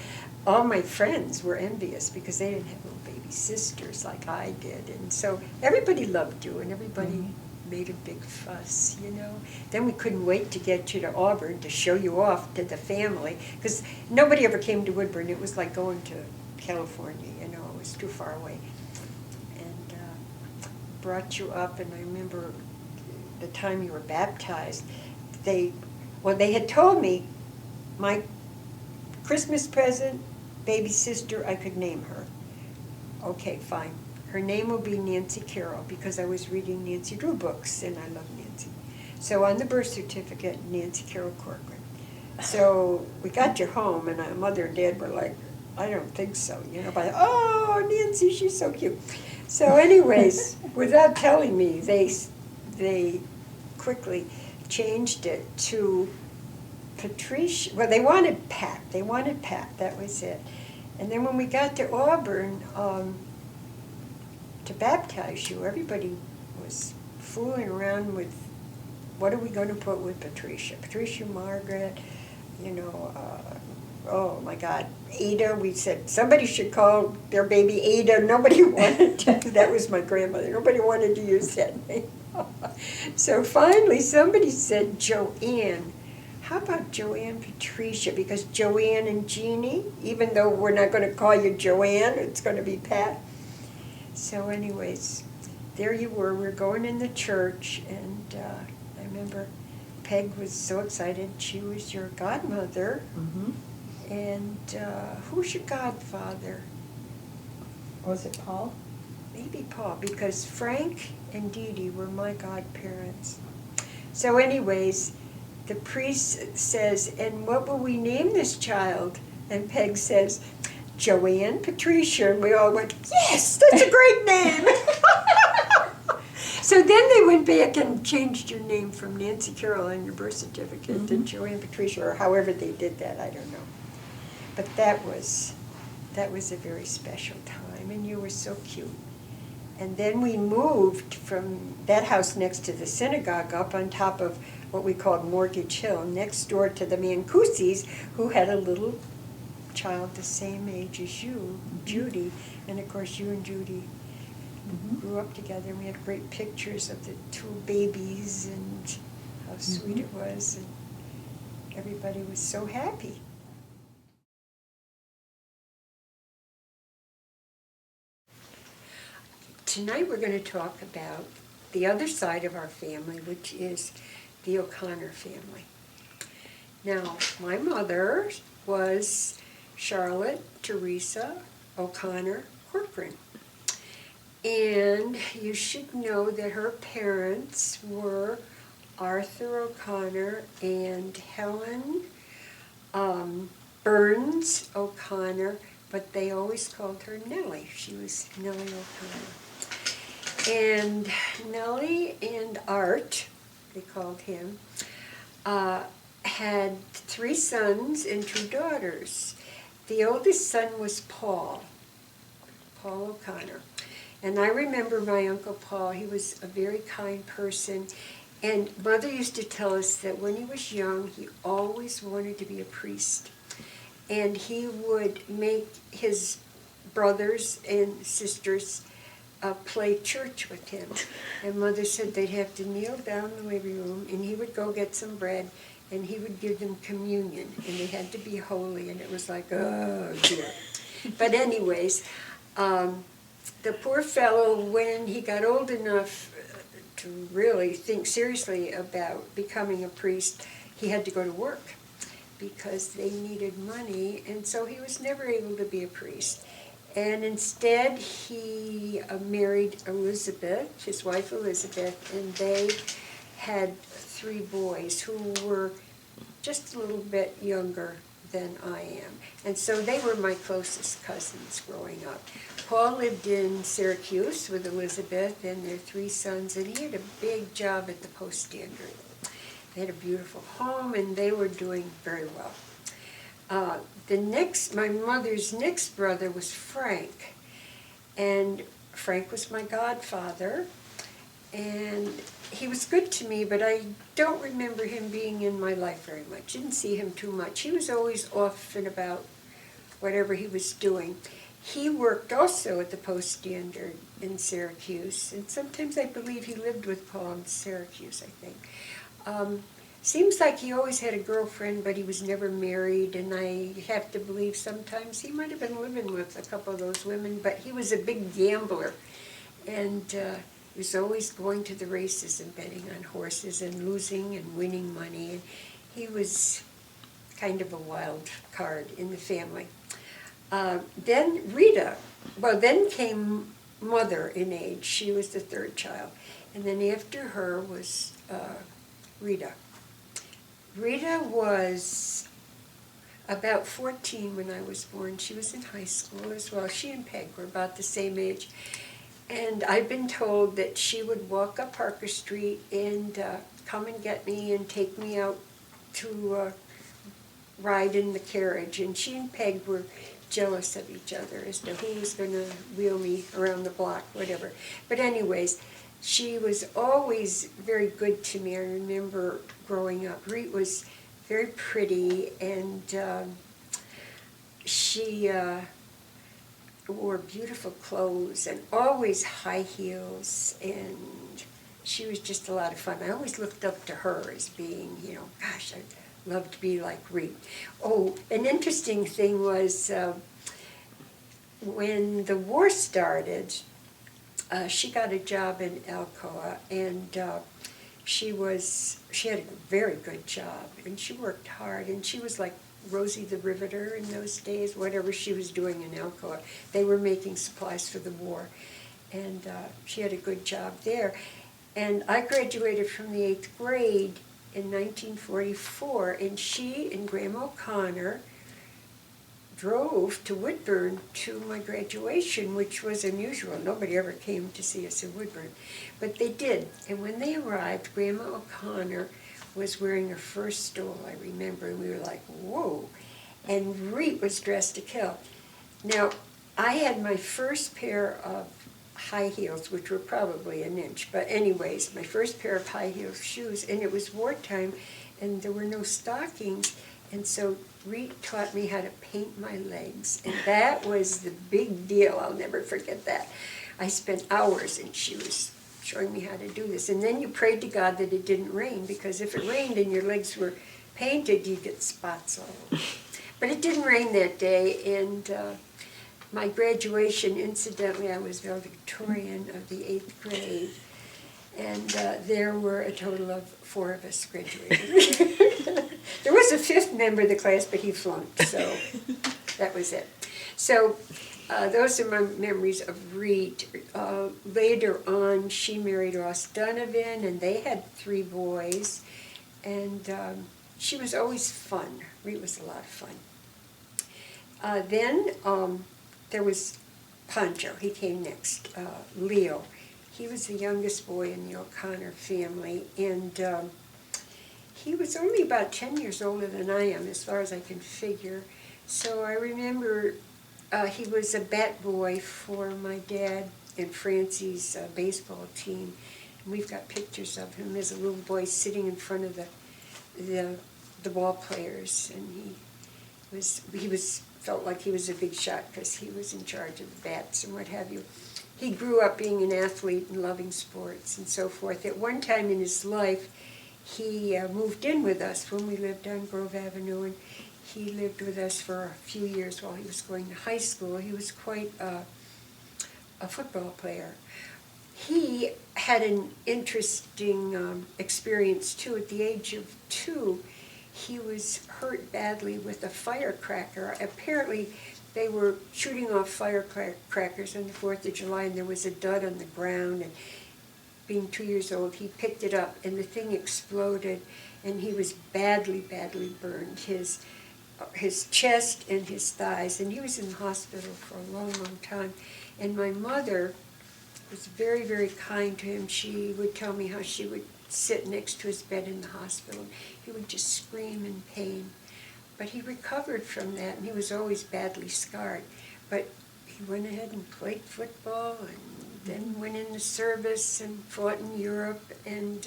all my friends were envious because they didn't have little baby sisters like I did. And so everybody loved you, and everybody made a big fuss, Then we couldn't wait to get you to Auburn to show you off to the family, because nobody ever came to Woodburn. It was like going to California, it was too far away. And brought you up, and I remember the time you were baptized, they had told me my Christmas present, baby sister, I could name her. Okay, fine. Her name will be Nancy Carroll, because I was reading Nancy Drew books, and I love Nancy. So on the birth certificate, Nancy Carroll Corcoran. So we got you home, and Mother and Dad were like, "I don't think so," but, "Oh, Nancy, she's so cute." So anyways, without telling me, they quickly changed it to Patricia. Well, they wanted Pat. That was it. And then when we got to Auburn to baptize you, everybody was fooling around with, what are we going to put with Patricia? Patricia Margaret, oh my God, Ada. We said somebody should call their baby Ada. Nobody wanted to. That was my grandmother. Nobody wanted to use that name. So finally somebody said Joanne. How about Joanne Patricia? Because Joanne and Jeanne, even though we're not going to call you Joanne, it's going to be Pat. So anyways, there you were. We're going in the church, and I remember Peg was so excited. She was your godmother. Mm-hmm. And who's your godfather? Was it Paul? Maybe Paul, because Frank and Dee Dee were my godparents. So anyways, the priest says, "And what will we name this child?" And Peg says, "Joanne Patricia." And we all went, "Yes, that's a great name." So then they went back and changed your name from Nancy Carroll on your birth certificate to Joanne Patricia, or however they did that, I don't know. But that was a very special time, and you were so cute. And then we moved from that house next to the synagogue up on top of what we called Mortgage Hill, next door to the Mancusis, who had a little child the same age as you, Judy. And of course, you and Judy grew up together, and we had great pictures of the two babies and how sweet it was, and everybody was so happy. Tonight we're going to talk about the other side of our family, which is the O'Connor family. Now, my mother was Charlotte Teresa O'Connor Corcoran. And you should know that her parents were Arthur O'Connor and Helen Burns O'Connor, but they always called her Nellie. She was Nellie O'Connor. And Nellie and Art, they called him, had 3 sons and 2 daughters. The oldest son was Paul O'Connor. And I remember my Uncle Paul. He was a very kind person, And Mother used to tell us that when he was young, he always wanted to be a priest. And he would make his brothers and sisters play church with him. And Mother said they'd have to kneel down in the living room, and he would go get some bread, and he would give them communion, and they had to be holy, and it was like, oh dear. But anyways, the poor fellow, when he got old enough to really think seriously about becoming a priest, he had to go to work because they needed money, and so he was never able to be a priest. And instead, he married Elizabeth, his wife Elizabeth, and they had 3 boys who were just a little bit younger than I am. And so they were my closest cousins growing up. Paul lived in Syracuse with Elizabeth and their 3 sons, and he had a big job at the Post-Standard. They had a beautiful home, and they were doing very well. My mother's next brother was Frank, and Frank was my godfather, and he was good to me, but I don't remember him being in my life very much. Didn't see him too much. He was always off and about whatever he was doing. He worked also at the Post-Standard in Syracuse, and sometimes I believe he lived with Paul in Syracuse, I think. Seems like he always had a girlfriend, but he was never married, and I have to believe sometimes he might have been living with a couple of those women, but he was a big gambler, and he was always going to the races and betting on horses and losing and winning money, and he was kind of a wild card in the family. Then Rita, then came Mother in age. She was the 3rd child, and then after her was Rita. Rita was about 14 when I was born. She was in high school as well. She and Peg were about the same age. And I've been told that she would walk up Parker Street and come and get me and take me out to ride in the carriage. And she and Peg were jealous of each other as to who was going to wheel me around the block, whatever. But anyways, she was always very good to me. I remember growing up. Reet was very pretty, and she wore beautiful clothes and always high heels, and she was just a lot of fun. I always looked up to her as being, gosh, I'd love to be like Reet. Oh, an interesting thing was when the war started, she got a job in Alcoa, and she had a very good job, and she worked hard, and she was like Rosie the Riveter in those days, whatever she was doing in Alcoa. They were making supplies for the war, and she had a good job there. And I graduated from the 8th grade in 1944, and she and Grandma O'Connor drove to Woodburn to my graduation, which was unusual. Nobody ever came to see us in Woodburn, but they did. And when they arrived, Grandma O'Connor was wearing her first stole, I remember, and we were like, whoa. And Reet was dressed to kill. Now, I had my first pair of high heels, which were probably an inch, but anyways, my first pair of high heel shoes, and it was wartime, and there were no stockings, and so Reet taught me how to paint my legs, and that was the big deal. I'll never forget that. I spent hours, and she was showing me how to do this. And then you prayed to God that it didn't rain, because if it rained and your legs were painted, you'd get spots all over. But it didn't rain that day, and my graduation, incidentally, I was valedictorian of the 8th grade, and there were a total of 4 of us graduating. There was a 5th member of the class, but he flunked, so that was it. So those are my memories of Reet. Later on, she married Ross Donovan, and they had 3 boys, and she was always fun. Reet was a lot of fun. Then there was Pancho. He came next. Leo. He was the youngest boy in the O'Connor family, and he was only about 10 years older than I am, as far as I can figure. So I remember he was a bat boy for my dad and Francie's baseball team, We've got pictures of him as a little boy sitting in front of the ball players, and he was felt like he was a big shot because he was in charge of the bats and what have you. He grew up being an athlete and loving sports and so forth. At one time in his life, he moved in with us when we lived on Grove Avenue, and he lived with us for a few years while he was going to high school. He was quite a football player. He had an interesting experience too. At the age of 2, he was hurt badly with a firecracker. Apparently, they were shooting off firecrackers on the 4th of July, and there was a dud on the ground, and being 2 years old, he picked it up, and the thing exploded, and he was badly, badly burned. His chest and his thighs, and he was in the hospital for a long, long time. And my mother was very, very kind to him. She would tell me how she would sit next to his bed in the hospital. He would just scream in pain. But he recovered from that, and he was always badly scarred. But he went ahead and played football, and then went in the service and fought in Europe, and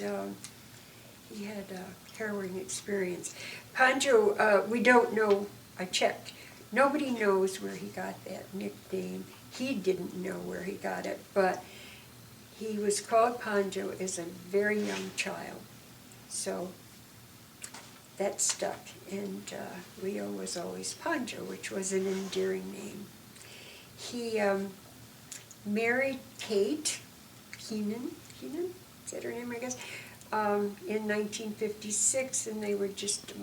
he had a harrowing experience. Pancho, we don't know, I checked. Nobody knows where he got that nickname. He didn't know where he got it, but he was called Pancho as a very young child. So that stuck, and Leo was always Pancho, which was an endearing name. He married Kate Keenan, is that her name, I guess, in 1956, and they were just a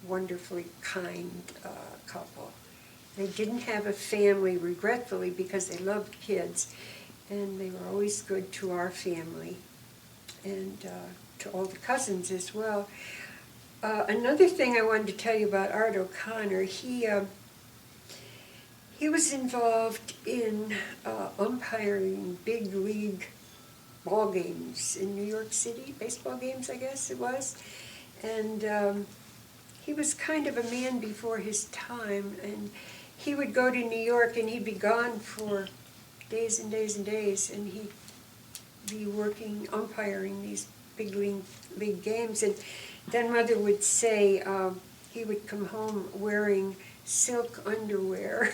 wonderfully kind couple. They didn't have a family, regretfully, because they loved kids, and they were always good to our family, and to all the cousins as well. Another thing I wanted to tell you about Art O'Connor, he was involved in umpiring big league ball games in New York City, baseball games, I guess it was. And he was kind of a man before his time, and he would go to New York and he'd be gone for days and days and days, and he'd be working, umpiring these big league games. And then Mother would say he would come home wearing silk underwear.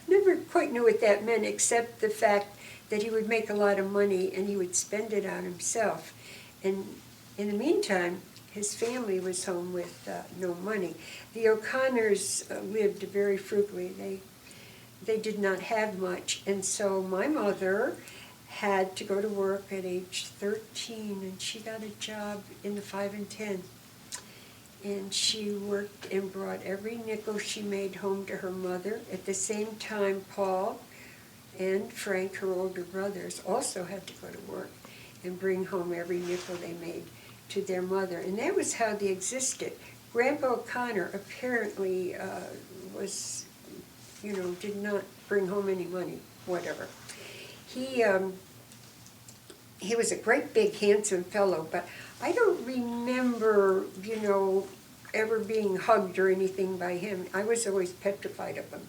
Never quite knew what that meant, except the fact that he would make a lot of money and he would spend it on himself. And in the meantime, his family was home with no money. The O'Connors lived very frugally. They did not have much, and so my mother had to go to work at age 13, and she got a job in the 5 and 10. And she worked and brought every nickel she made home to her mother. At the same time, Paul and Frank, her older brothers, also had to go to work and bring home every nickel they made to their mother. And that was how they existed. Grandpa O'Connor apparently did not bring home any money, whatever. He was a great big handsome fellow, but I don't remember, ever being hugged or anything by him. I was always petrified of him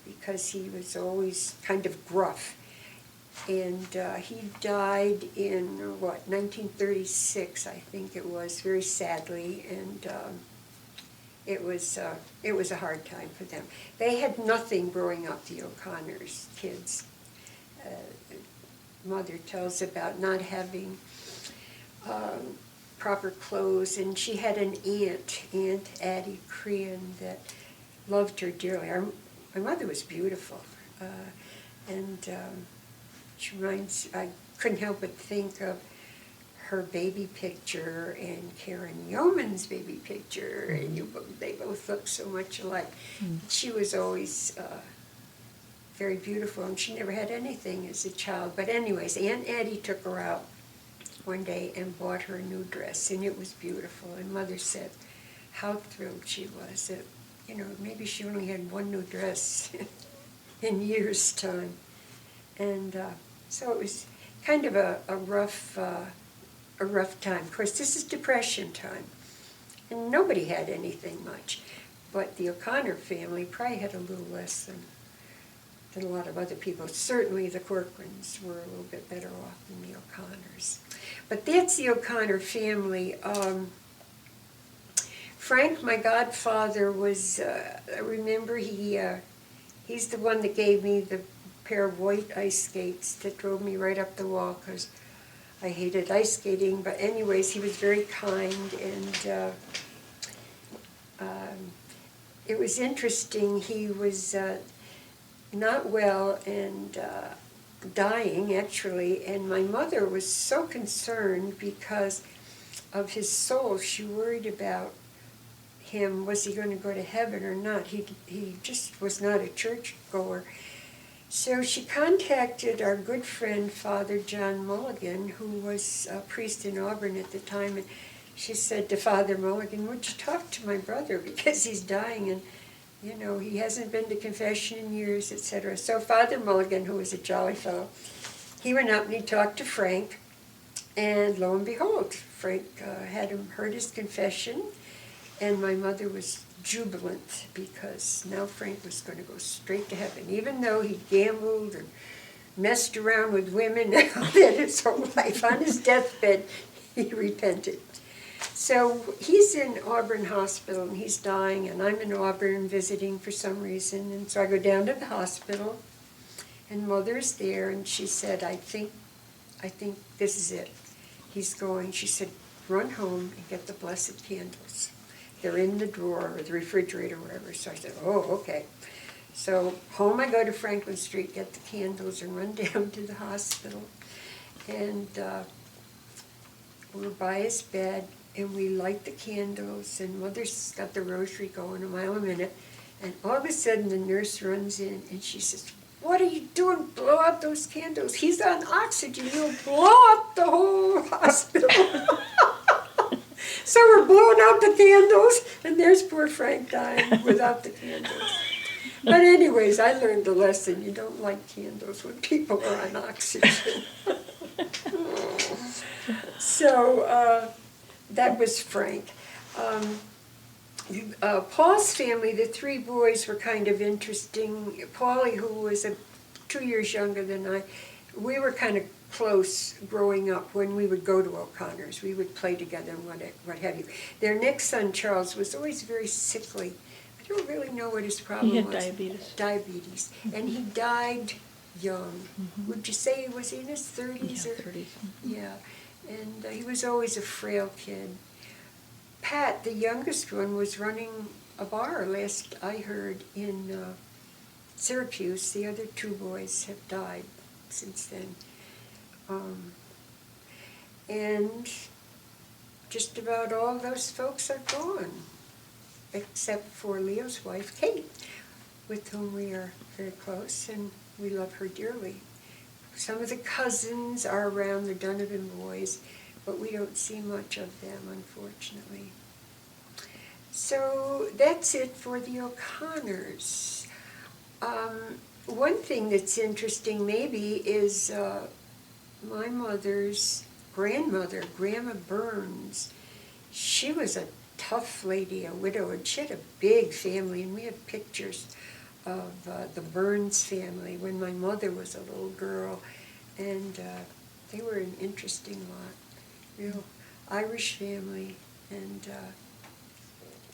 because he was always kind of gruff. And he died in, 1936, I think it was, very sadly, and it was a hard time for them. They had nothing growing up, the O'Connors kids. Mother tells about not having proper clothes, and she had an Aunt Addie Crean, that loved her dearly. My mother was beautiful, and I couldn't help but think of her baby picture and Karen Yeoman's baby picture, and they both looked so much alike. She was always very beautiful, and she never had anything as a child. But anyways, Aunt Addie took her out one day and bought her a new dress, and it was beautiful. And Mother said how thrilled she was that, maybe she only had one new dress in years' time. And so it was kind of a rough time. Of course, this is Depression time, and nobody had anything much. But the O'Connor family probably had a little less than than a lot of other people. Certainly the Corcorans were a little bit better off than the O'Connors. But that's the O'Connor family. Frank, my godfather, was, I remember he's the one that gave me the pair of white ice skates that drove me right up the wall because I hated ice skating. But anyways, he was very kind, and it was interesting. He was not well and dying, actually, and my mother was so concerned because of his soul. She worried about him. Was he going to go to heaven or not? He just was not a churchgoer. So she contacted our good friend, Father John Mulligan, who was a priest in Auburn at the time, and she said to Father Mulligan, would you talk to my brother because he's dying and, you know, he hasn't been to confession in years, etc. So Father Mulligan, who was a jolly fellow, he went up and he talked to Frank, and lo and behold, Frank had him heard his confession, and my mother was jubilant because now Frank was going to go straight to heaven, even though he gambled and messed around with women and all that his whole life. On his deathbed, he repented. So he's in Auburn Hospital and he's dying, and I'm in Auburn visiting for some reason, and so I go down to the hospital, and Mother's there, and she said, I think this is it. He's going. She said, run home and get the blessed candles. They're in the drawer or the refrigerator or whatever. So I said, oh, okay. So home I go to Franklin Street, get the candles, and run down to the hospital. And we're by his bed, and we light the candles, and Mother's got the rosary going a mile a minute. And all of a sudden, the nurse runs in, and she says, what are you doing? Blow out those candles. He's on oxygen. You'll blow up the whole hospital. So we're blowing out the candles, and there's poor Frank dying without the candles. But anyways, I learned the lesson. You don't light candles when people are on oxygen. So that was Frank. Paul's family, the three boys, were kind of interesting. Paulie, who was 2 years younger than I, we were kind of close growing up when we would go to O'Connor's. We would play together and what have you. Their next son, Charles, was always very sickly. I don't really know what his problem was. He had diabetes. Diabetes. And he died young. Mm-hmm. Would you say he was in his 30s? Yeah, or 30s. Yeah. And he was always a frail kid. Pat, the youngest one, was running a bar last I heard in Syracuse. The other two boys have died since then. And just about all those folks are gone, except for Leo's wife, Kate, with whom we are very close, and we love her dearly. Some of the cousins are around, the Donovan boys, but we don't see much of them, unfortunately. So that's it for the O'Connors. One thing that's interesting maybe is my mother's grandmother, Grandma Burns. She was a tough lady, a widow, and she had a big family, and we have pictures of the Burns family when my mother was a little girl, and they were an interesting lot, real Irish family, and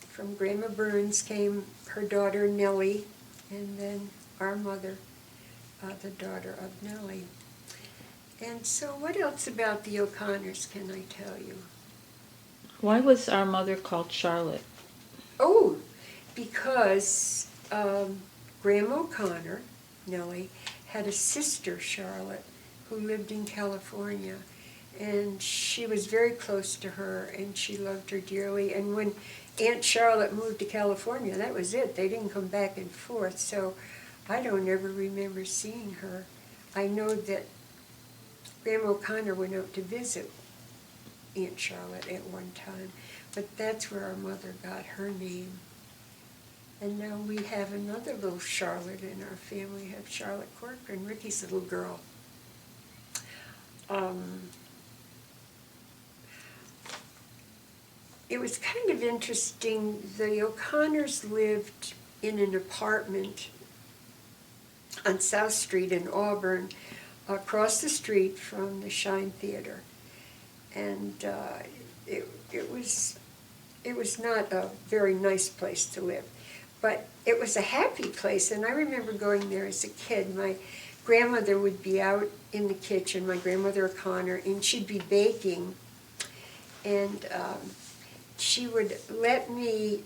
from Grandma Burns came her daughter Nellie, and then our mother, the daughter of Nellie. And so what else about the O'Connors can I tell you? Why was our mother called Charlotte? Oh, because Grandma O'Connor, Nellie, had a sister, Charlotte, who lived in California. And she was very close to her, and she loved her dearly. And when Aunt Charlotte moved to California, that was it. They didn't come back and forth. So I don't ever remember seeing her. I know that Grandma O'Connor went out to visit Aunt Charlotte at one time, but that's where our mother got her name. And now we have another little Charlotte in our family. We have Charlotte Corcoran, Ricky's little girl. It was kind of interesting. The O'Connors lived in an apartment on South Street in Auburn, across the street from the Shine Theater. And it was not a very nice place to live, but it was a happy place. And I remember going there as a kid. My grandmother would be out in the kitchen, my grandmother O'Connor, and she'd be baking. And she would let me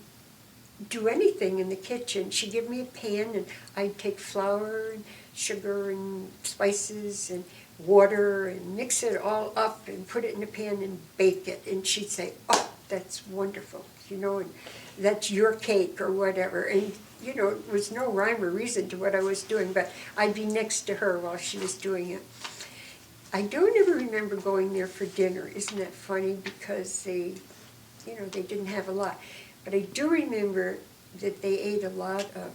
do anything in the kitchen. She'd give me a pan, and I'd take flour and sugar and spices and water and mix it all up and put it in a pan and bake it. And she'd say, "Oh, that's wonderful, and that's your cake," or whatever. And, there was no rhyme or reason to what I was doing, but I'd be next to her while she was doing it. I don't ever remember going there for dinner. Isn't that funny? Because they didn't have a lot. But I do remember that they ate a lot of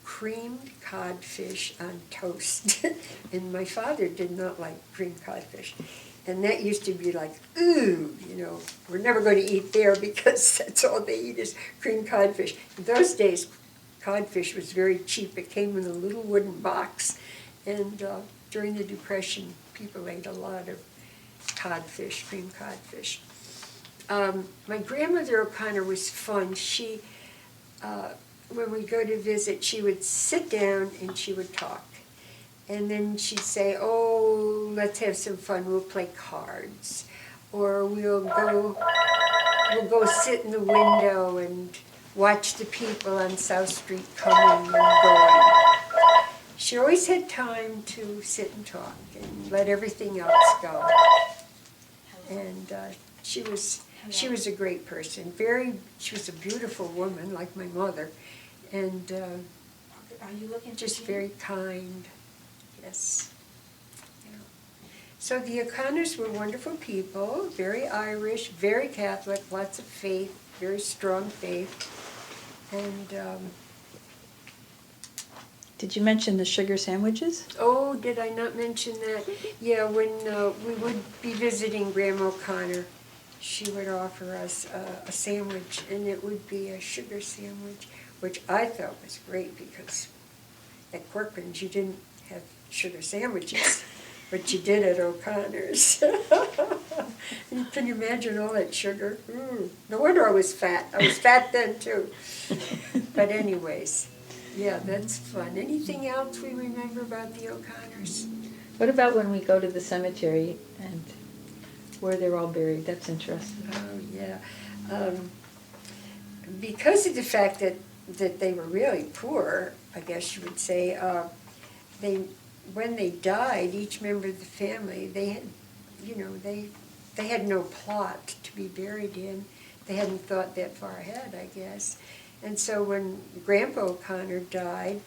creamed codfish on toast. And my father did not like creamed codfish. And that used to be like, ooh, we're never going to eat there because that's all they eat is creamed codfish. In those days, codfish was very cheap. It came in a little wooden box. And during the Depression, people ate a lot of codfish, creamed codfish. My grandmother O'Connor was fun. She, when we go to visit, she would sit down and she would talk. And then she'd say, "Oh, let's have some fun. We'll play cards, or we'll go sit in the window and watch the people on South Street coming and going." She always had time to sit and talk and let everything else go. And she was a great person. She was a beautiful woman, like my mother, and Are you looking just very kind. Yes. Yeah. So the O'Connors were wonderful people, very Irish, very Catholic, lots of faith, very strong faith. And Did you mention the sugar sandwiches? oh, did I not mention that? Yeah, when we would be visiting Grandma O'Connor, she would offer us a sandwich, and it would be a sugar sandwich, which I thought was great because at Corcoran's you didn't have sugar sandwiches, but you did at O'Connor's. You can imagine all that sugar. No wonder I was fat. I was fat then too. But anyways, yeah, that's fun. Anything else we remember about the O'Connors? What about when we go to the cemetery and where they're all buried? That's interesting. Oh, yeah. Because of the fact that they were really poor, I guess you would say, when they died, each member of the family, they had no plot to be buried in. They hadn't thought that far ahead, I guess. And so when Grandpa O'Connor died,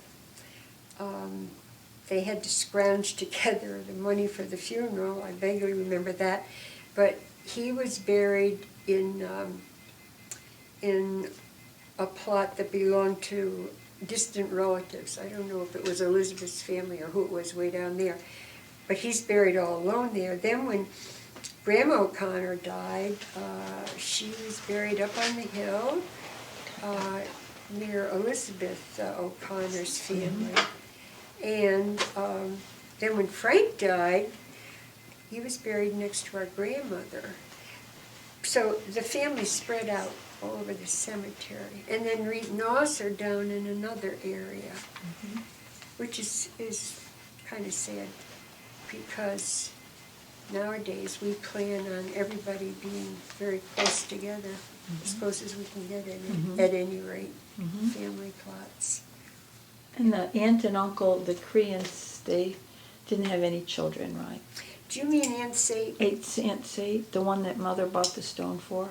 they had to scrounge together the money for the funeral. I vaguely remember that. But he was buried in a plot that belonged to distant relatives. I don't know if it was Elizabeth's family or who it was way down there. But he's buried all alone there. Then when Grandma O'Connor died, she was buried up on the hill near Elizabeth O'Connor's family. And then when Frank died, he was buried next to our grandmother. So the family spread out all over the cemetery. And then Reed and Oss are down in another area, which is kind of sad because nowadays we plan on everybody being very close together, as close as we can get at any rate, family plots. And the aunt and uncle, the Creans, they didn't have any children, right? Do you mean Aunt Sate? Aunt Sate, the one that Mother bought the stone for?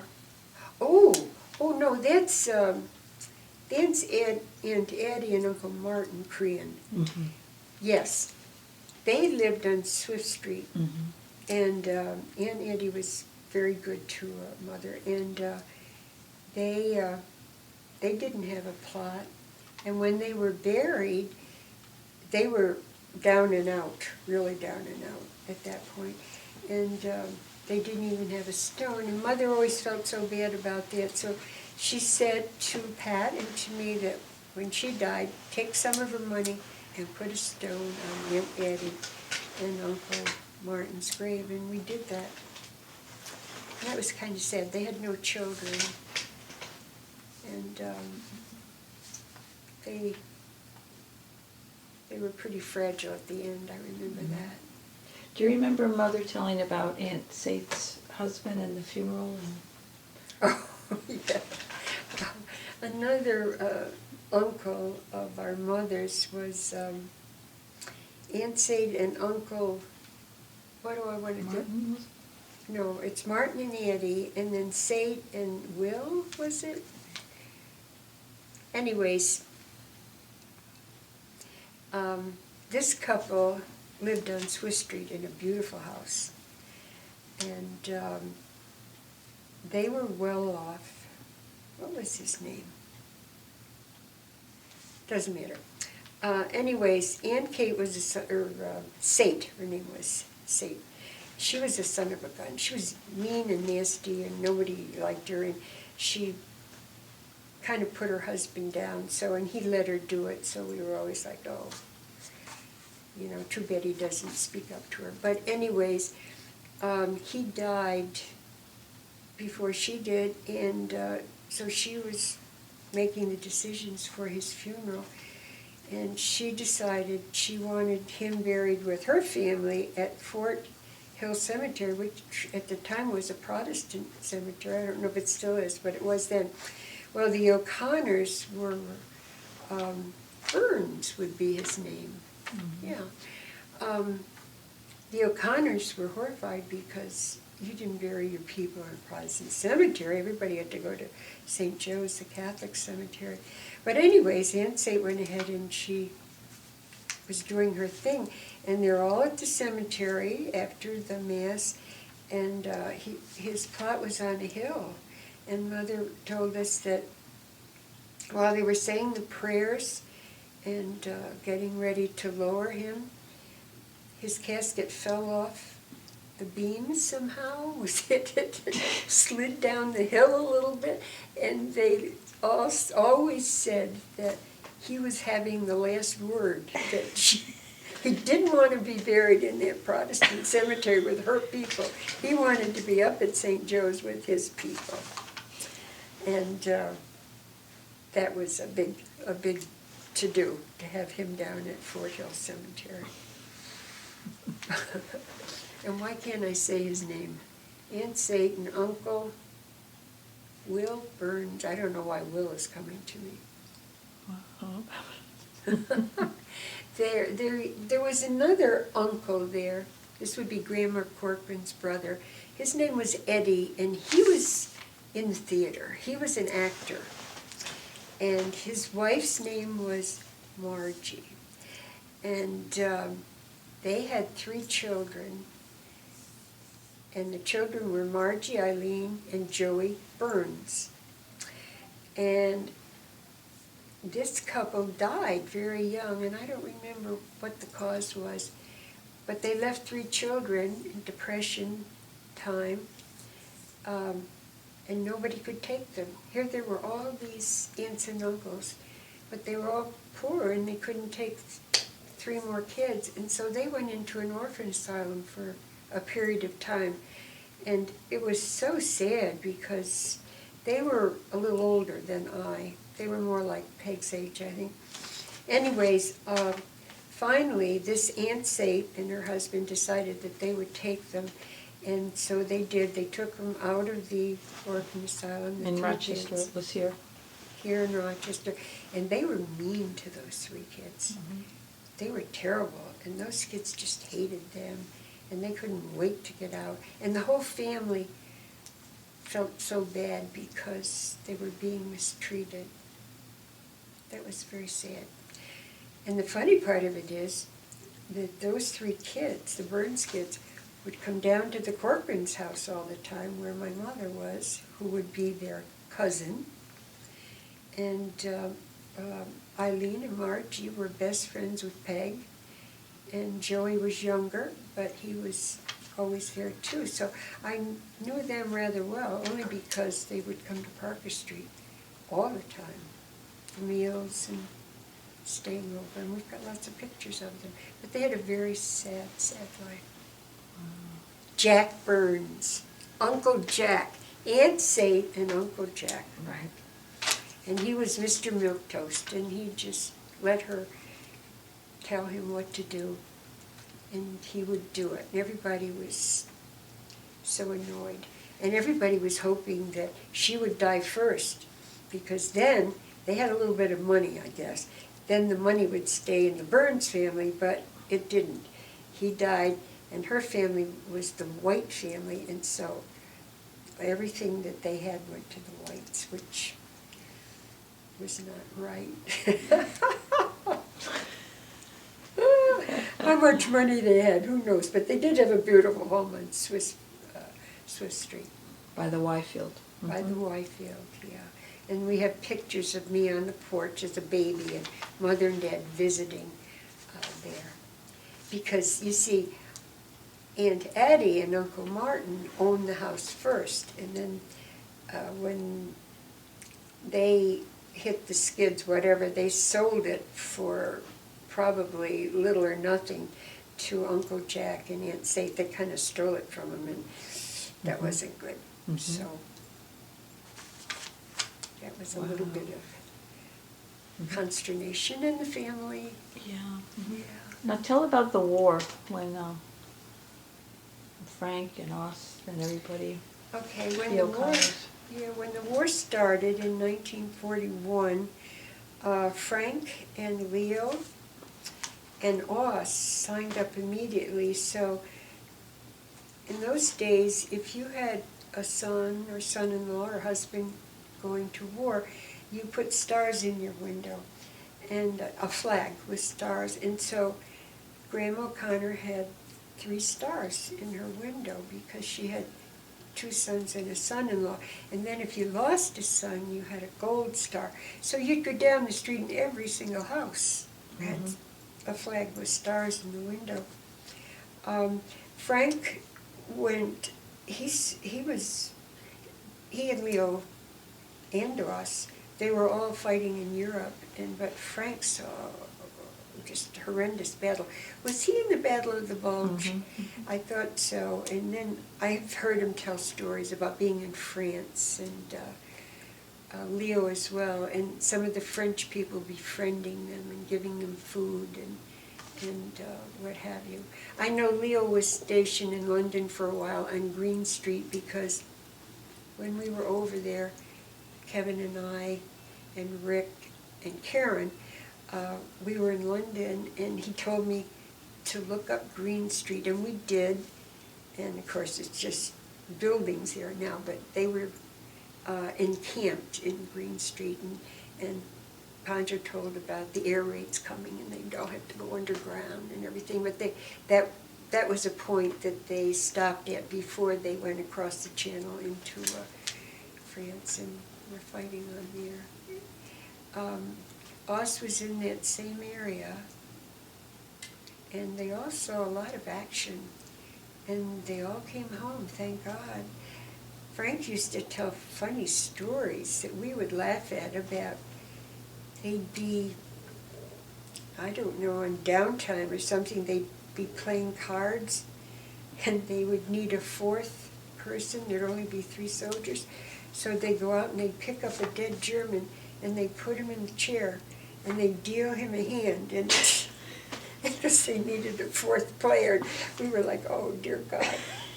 Oh no, that's Aunt Addie and Uncle Martin Crean. Yes, they lived on Swift Street, and Aunt Addie was very good to Mother, and they didn't have a plot, and when they were buried, they were down and out, really down and out at that point, and they didn't even have a stone, and Mother always felt so bad about that, so she said to Pat and to me that when she died, take some of her money and put a stone on Aunt Addie and Uncle Martin's grave, and we did that. And that was kind of sad. They had no children, and they were pretty fragile at the end. I remember that. Do you remember Mother telling about Aunt Sate's husband and the funeral? Oh, yeah. Another uncle of our mother's was Aunt Sate and Uncle, what do I want to do? Martin? No, it's Martin and Eddie, and then Sate and Will, was it? Anyways, this couple lived on Swiss Street in a beautiful house, and they were well off. What was his name? Doesn't matter. Anyways, Aunt Kate was a son, or Sate, her name was Sate. She was a son of a gun. She was mean and nasty, and nobody liked her, and she kind of put her husband down, and he let her do it, so we were always like, oh, you know, too bad he doesn't speak up to her. But anyways, he died before she did, and so she was making the decisions for his funeral, and she decided she wanted him buried with her family at Fort Hill Cemetery, which at the time was a Protestant cemetery. I don't know if it still is, but it was then. Well, the O'Connors were, Burns would be his name. Mm-hmm. Yeah. The O'Connors were horrified because you didn't bury your people in a Protestant cemetery. Everybody had to go to St. Joe's, the Catholic cemetery. But anyways, Aunt Sate went ahead and she was doing her thing. And they're all at the cemetery after the Mass, and his plot was on a hill. And Mother told us that while they were saying the prayers and getting ready to lower him, his casket fell off the beam somehow. It slid down the hill a little bit, and they always said that he was having the last word, that he didn't want to be buried in that Protestant cemetery with her people. He wanted to be up at St. Joe's with his people. And that was a big to-do, to have him down at Fort Hill Cemetery. And why can't I say his name? Aunt Sate and Uncle Will Burns. I don't know why Will is coming to me. There was another uncle there. This would be Grandma Corcoran's brother. His name was Eddie, and he was in the theater. He was an actor. And his wife's name was Margie. And they had 3 children. And the children were Margie, Eileen, and Joey Burns. And this couple died very young, and I don't remember what the cause was, but they left 3 children in Depression time, and nobody could take them. Here there were all these aunts and uncles, but they were all poor, and they couldn't take 3 more kids, and so they went into an orphan asylum for a period of time. And it was so sad because they were a little older than I. They were more like Peg's age, I think. Anyways, finally, this Aunt Sate and her husband decided that they would take them, and so they did. They took them out of the orphan asylum. In Rochester, kids, it was here? Here in Rochester. And they were mean to those 3 kids. Mm-hmm. They were terrible, and those kids just hated them, and they couldn't wait to get out. And the whole family felt so bad because they were being mistreated. That was very sad. And the funny part of it is that those 3 kids, the Burns kids, would come down to the Corcoran's house all the time, where my mother was, who would be their cousin. And Eileen and Margie were best friends with Peg, and Joey was younger, but he was always there too. So I knew them rather well, only because they would come to Parker Street all the time for meals and staying over, and we've got lots of pictures of them. But they had a very sad, sad life. Jack Burns, Uncle Jack, Aunt Sate and Uncle Jack. Right. And he was Mr. Milquetoast, and he just let her tell him what to do, and he would do it. And everybody was so annoyed. And everybody was hoping that she would die first, because then they had a little bit of money, I guess. Then the money would stay in the Burns family, but it didn't. He died, and her family was the White family, and so everything that they had went to the Whites, which was not right. How much money they had, who knows? But they did have a beautiful home on Swiss Street. By the Yfield. By the Yfield, yeah. And we have pictures of me on the porch as a baby and Mother and Dad visiting there. Because, you see, Aunt Addie and Uncle Martin owned the house first. And then when they hit the skids, whatever, they sold it for probably little or nothing to Uncle Jack and Aunt Sate. They kind of stole it from him, and that wasn't good. So that was a little bit of consternation in the family. Yeah. Yeah. Now tell about the war when Frank and us and everybody. Okay, when The the war, O'Connors. when the war started in 1941, Frank and Leo and Oz signed up immediately. So in those days, if you had a son or son-in-law or husband going to war, you put stars in your window, and a flag with stars. And so Grandma O'Connor had 3 stars in her window because she had 2 sons and a son-in-law. And then if you lost a son, you had a gold star. So you'd go down the street and every single house had a flag with stars in the window. Frank went, he and Leo and Ross, they were all fighting in Europe, but Frank saw just horrendous battle. Was he in the Battle of the Bulge? I thought so. And then I've heard him tell stories about being in France, and Leo as well, and some of the French people befriending them and giving them food and what have you. I know Leo was stationed in London for a while on Green Street because when we were over there, Kevin and I and Rick and Karen, we were in London, and he told me to look up Green Street, and we did. And of course, it's just buildings here now, but they were encamped in Green Street, and Poncho told about the air raids coming, and they'd all have to go underground and everything. But that was a point that they stopped at before they went across the channel into France, and were fighting on there. Oz was in that same area, and they all saw a lot of action, and they all came home, thank God. Frank used to tell funny stories that we would laugh at about, they'd be, I don't know, on downtime or something, they'd be playing cards, and they would need a 4th person, there'd only be 3 soldiers, so they'd go out and they'd pick up a dead German, and they'd put him in the chair, and they'd deal him a hand, and because they needed a 4th player, we were like, oh dear God.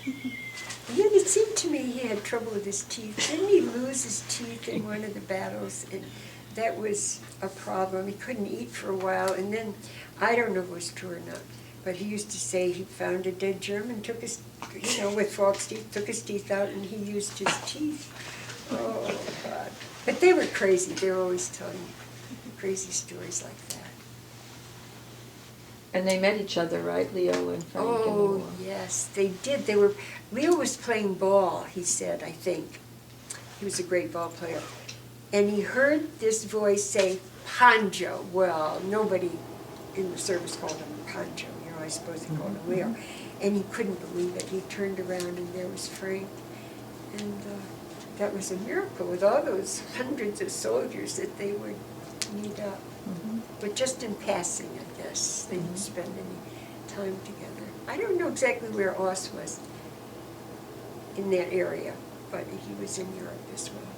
And then it seemed to me he had trouble with his teeth. Didn't he lose his teeth in one of the battles? And that was a problem. He couldn't eat for a while, and then, I don't know if it was true or not, but he used to say he found a dead German, took his, with false teeth, took his teeth out, and he used his teeth. Oh, God. But they were crazy. They were always telling crazy stories like that. And they met each other, right, Leo and Frank? Oh, yes, they did. Leo was playing ball, he said, I think. He was a great ball player. And he heard this voice say, Panjo. Well, nobody in the service called him Panjo. I suppose they called him Leo. And he couldn't believe it. He turned around, and there was Frank. And that was a miracle with all those hundreds of soldiers that they would meet up. but just in passing, I guess. They didn't spend any time together. I don't know exactly where Oz was in that area, but he was in Europe as well.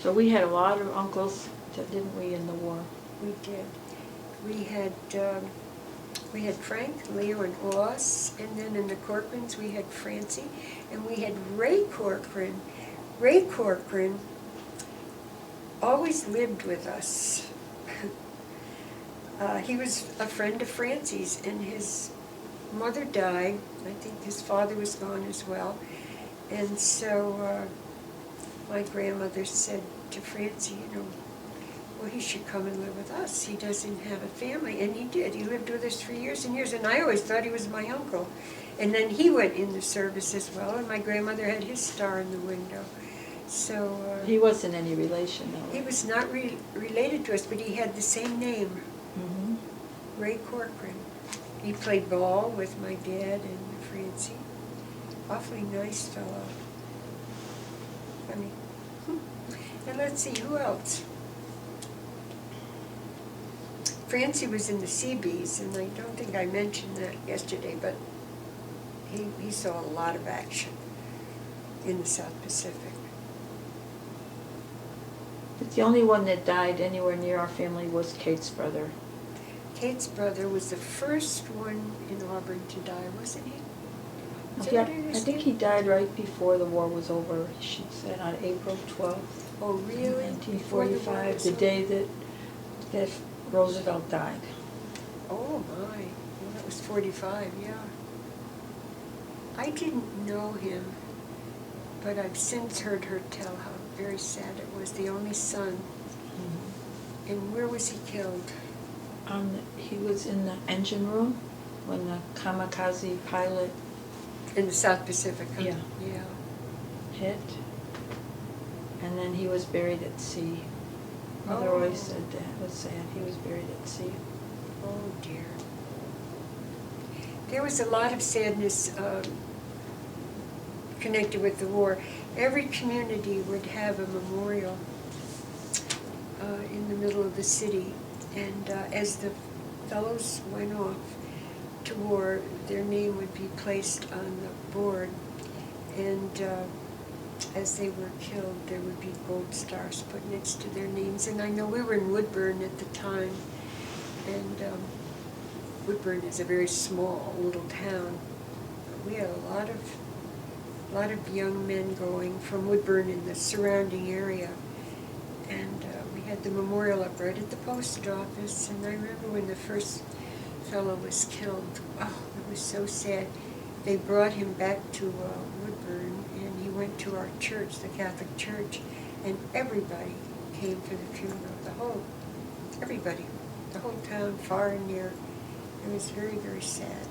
So we had a lot of uncles, didn't we, in the war? We did. We had Frank, Leo, and Oz, and then in the Corcorans we had Francie, and we had Ray Corcoran. Ray Corcoran always lived with us. He was a friend of Francie's, and his mother died. I think his father was gone as well. And so my grandmother said to Francie, well, he should come and live with us. He doesn't have a family. And he did. He lived with us for years and years. And I always thought he was my uncle. And then he went in the service as well. And my grandmother had his star in the window. So he wasn't any relation, though. He was not related to us, but he had the same name, Mm-hmm. Ray Corcoran. He played ball with my dad and Francie. Awfully nice fellow. Funny. And let's see, who else? Francie was in the Seabees, and I don't think I mentioned that yesterday, but he saw a lot of action in the South Pacific. But the only one that died anywhere near our family was Kate's brother. Kate's brother was the first one in Auburn to die, wasn't he? Yeah, I think he died right before the war was over. She said on April 12th. Oh, really? 1945, the day that Roosevelt died. Oh, my. Well, that was 45, yeah. I didn't know him, but I've since heard her tell how very sad it was. The only son. Mm-hmm. And where was he killed? He was in the engine room when the kamikaze pilot In the South Pacific, huh? Yeah. Yeah. hit. And then he was buried at sea. Mother Oh. always said that. It was sad. He was buried at sea. Oh, dear. There was a lot of sadness connected with the war. Every community would have a memorial in the middle of the city. And as the fellows went off to war, their name would be placed on the board. And as they were killed, there would be gold stars put next to their names. And I know we were in Woodburn at the time, and Woodburn is a very small little town. We had a lot of young men going from Woodburn in the surrounding area, and we had the memorial up right at the post office. And I remember when the first fellow was killed. Oh, it was so sad. They brought him back to Woodburn, and he went to our church, the Catholic church, and everybody came for the funeral. Everybody, the whole town, far and near. It was very, very sad.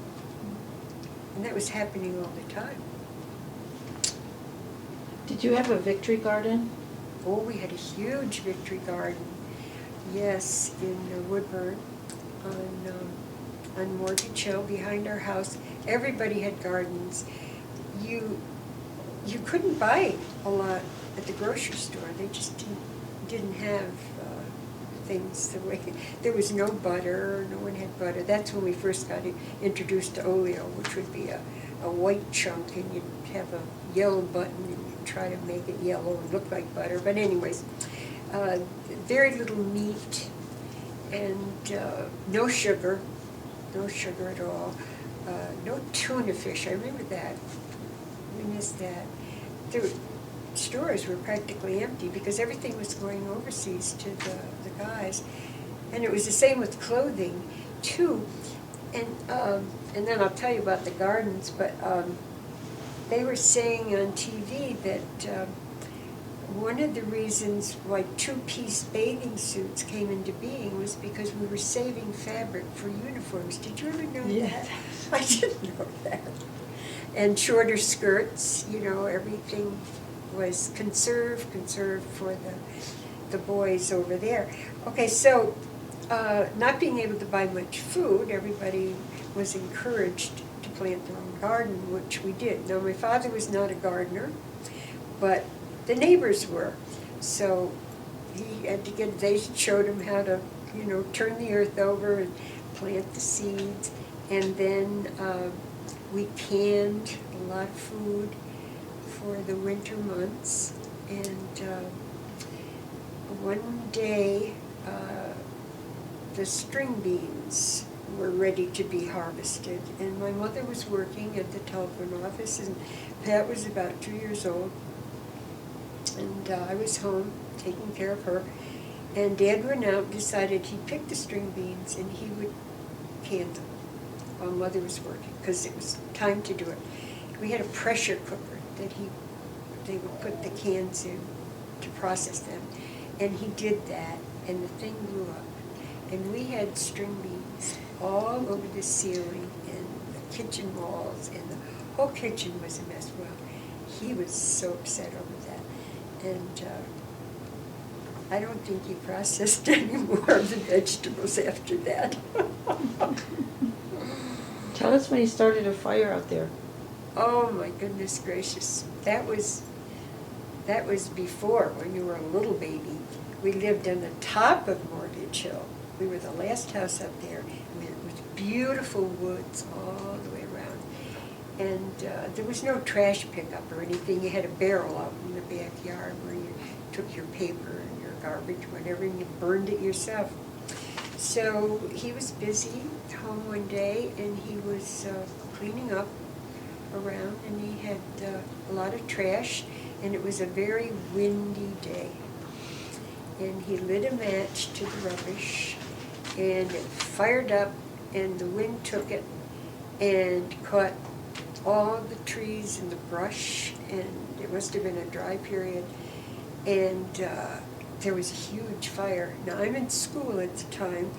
And that was happening all the time. Did you have a victory garden? Oh, we had a huge victory garden. Yes, in Woodburn, on Mortgage Hill, behind our house. Everybody had gardens. You couldn't buy a lot at the grocery store. They just didn't have things the way. There was no butter. No one had butter. That's when we first got introduced to oleo, which would be a white chunk, and you'd have a yellow button, and you'd try to make it yellow and look like butter. But anyways, very little meat, and no sugar at all. No tuna fish. I remember that. We missed that. The stores were practically empty because everything was going overseas to the guys, and it was the same with clothing too. And then I'll tell you about the gardens. But they were saying on TV that one of the reasons why two-piece bathing suits came into being was because we were saving fabric for uniforms. Did you ever know that? I didn't know that. And shorter skirts, everything was conserved for the boys over there. Okay, so not being able to buy much food, everybody was encouraged to plant their own garden, which we did. Now, my father was not a gardener, but the neighbors were. So he had to get, they showed him how to, you know, turn the earth over and plant the seeds. And then we canned a lot of food for the winter months. And one day, the string beans were ready to be harvested. And my mother was working at the telephone office, and Pat was about 2 years old. And I was home taking care of her. And Dad went out and decided he'd pick the string beans and he would can them while Mother was working, because it was time to do it. We had a pressure cooker that they would put the cans in to process them. And he did that, and the thing blew up. And we had string beans all over the ceiling and the kitchen walls, and the whole kitchen was a mess. Well, he was so upset over that. And I don't think he processed any more of the vegetables after that. Tell us when he started a fire out there. Oh my goodness gracious. That was before, when you were a little baby. We lived on the top of Mortgage Hill. We were the last house up there. I mean, it was beautiful woods all the way around. And there was no trash pickup or anything. You had a barrel out in the backyard where you took your paper and your garbage, whatever, and you burned it yourself. So he was busy home one day, and he was cleaning up around, and he had a lot of trash, and it was a very windy day. And he lit a match to the rubbish, and it fired up, and the wind took it and caught all the trees and the brush, and it must have been a dry period. And there was a huge fire. Now, I'm in school at the time.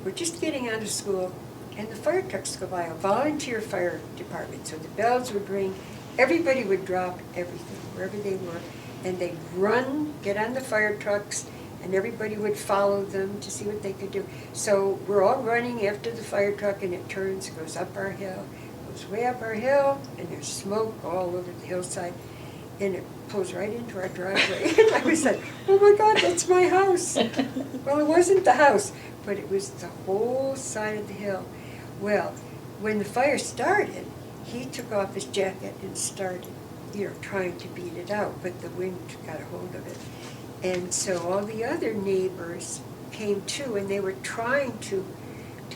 We're just getting out of school, and the fire trucks go by, a volunteer fire department. So the bells would ring, everybody would drop everything, wherever they were, and they'd run, get on the fire trucks, and everybody would follow them to see what they could do. So we're all running after the fire truck, and it turns, goes up our hill, goes way up our hill, and there's smoke all over the hillside, and it pulls right into our driveway. And I was like, oh my God, that's my house. Well, it wasn't the house, but it was the whole side of the hill. Well, when the fire started, he took off his jacket and started, trying to beat it out, but the wind got a hold of it. And so all the other neighbors came too, and they were trying to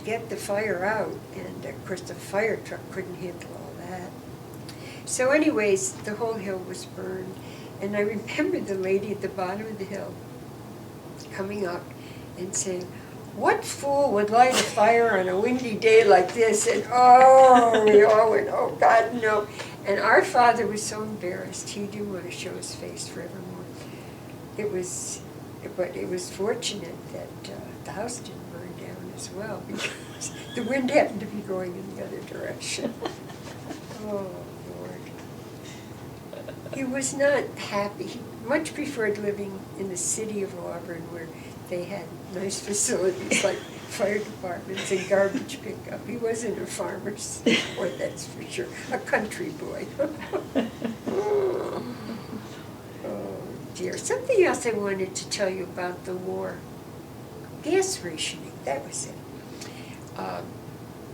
get the fire out, and of course the fire truck couldn't handle all that. So anyways, the whole hill was burned, and I remember the lady at the bottom of the hill coming up and saying, "What fool would light a fire on a windy day like this?" And oh, we all went, "Oh God, no." And our father was so embarrassed, he didn't want to show his face forevermore. But it was fortunate that the house didn't burn down as well, because the wind happened to be going in the other direction. Oh, Lord. He was not happy. He much preferred living in the city of Auburn, where they had nice facilities like fire departments and garbage pickup. He wasn't a farmer's boy, that's for sure. A country boy. Oh dear. Something else I wanted to tell you about the war. Gas rationing, that was it.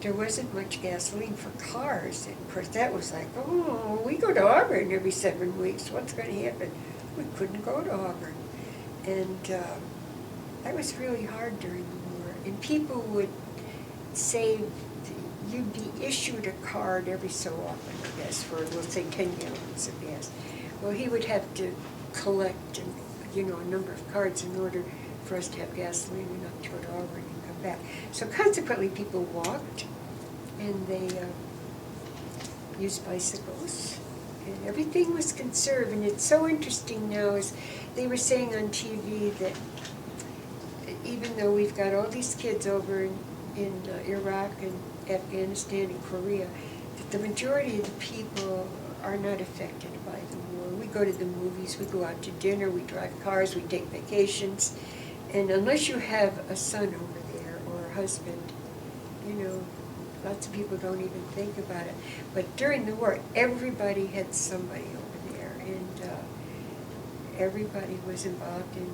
There wasn't much gasoline for cars, and of course that was like, oh, we go to Auburn every 7 weeks, what's going to happen? We couldn't go to Auburn. And that was really hard during the war. And people would say you'd be issued a card every so often, I guess, for, we'll say, 10 gallons of gas. Well, he would have to collect, a number of cards in order for us to have gasoline enough to go to Auburn and come back. So consequently, people walked, and they used bicycles, and everything was conserved. And it's so interesting now, as they were saying on TV, that even though we've got all these kids over in Iraq and Afghanistan and Korea, that the majority of the people are not affected by the war. We go to the movies, we go out to dinner, we drive cars, we take vacations, and unless you have a son over there or a husband, lots of people don't even think about it. But during the war, everybody had somebody over there, and everybody was involved in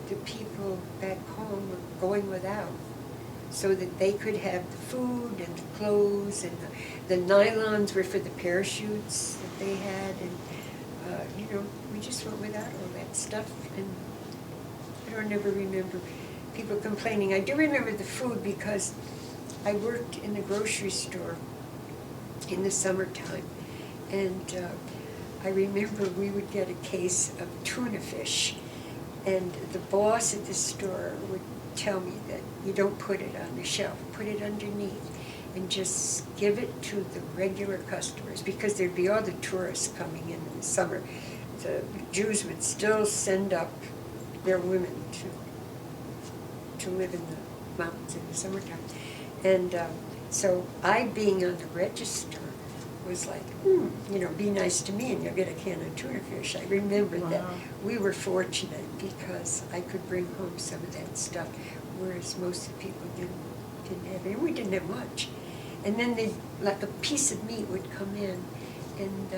the people back home were going without, so that they could have the food and the clothes, and the nylons were for the parachutes that they had, and we just went without all that stuff. And I don't ever remember people complaining. I do remember the food because I worked in the grocery store in the summertime, and I remember we would get a case of tuna fish, and the boss at the store would tell me that you don't put it on the shelf, put it underneath, and just give it to the regular customers, because there'd be all the tourists coming in the summer. The Jews would still send up their women to live in the mountains in the summertime. And so I, being on the register, was like, be nice to me and you'll get a can of tuna fish. I remember that we were fortunate because I could bring home some of that stuff, whereas most of the people didn't have it. And we didn't have much. And then like a piece of meat would come in, and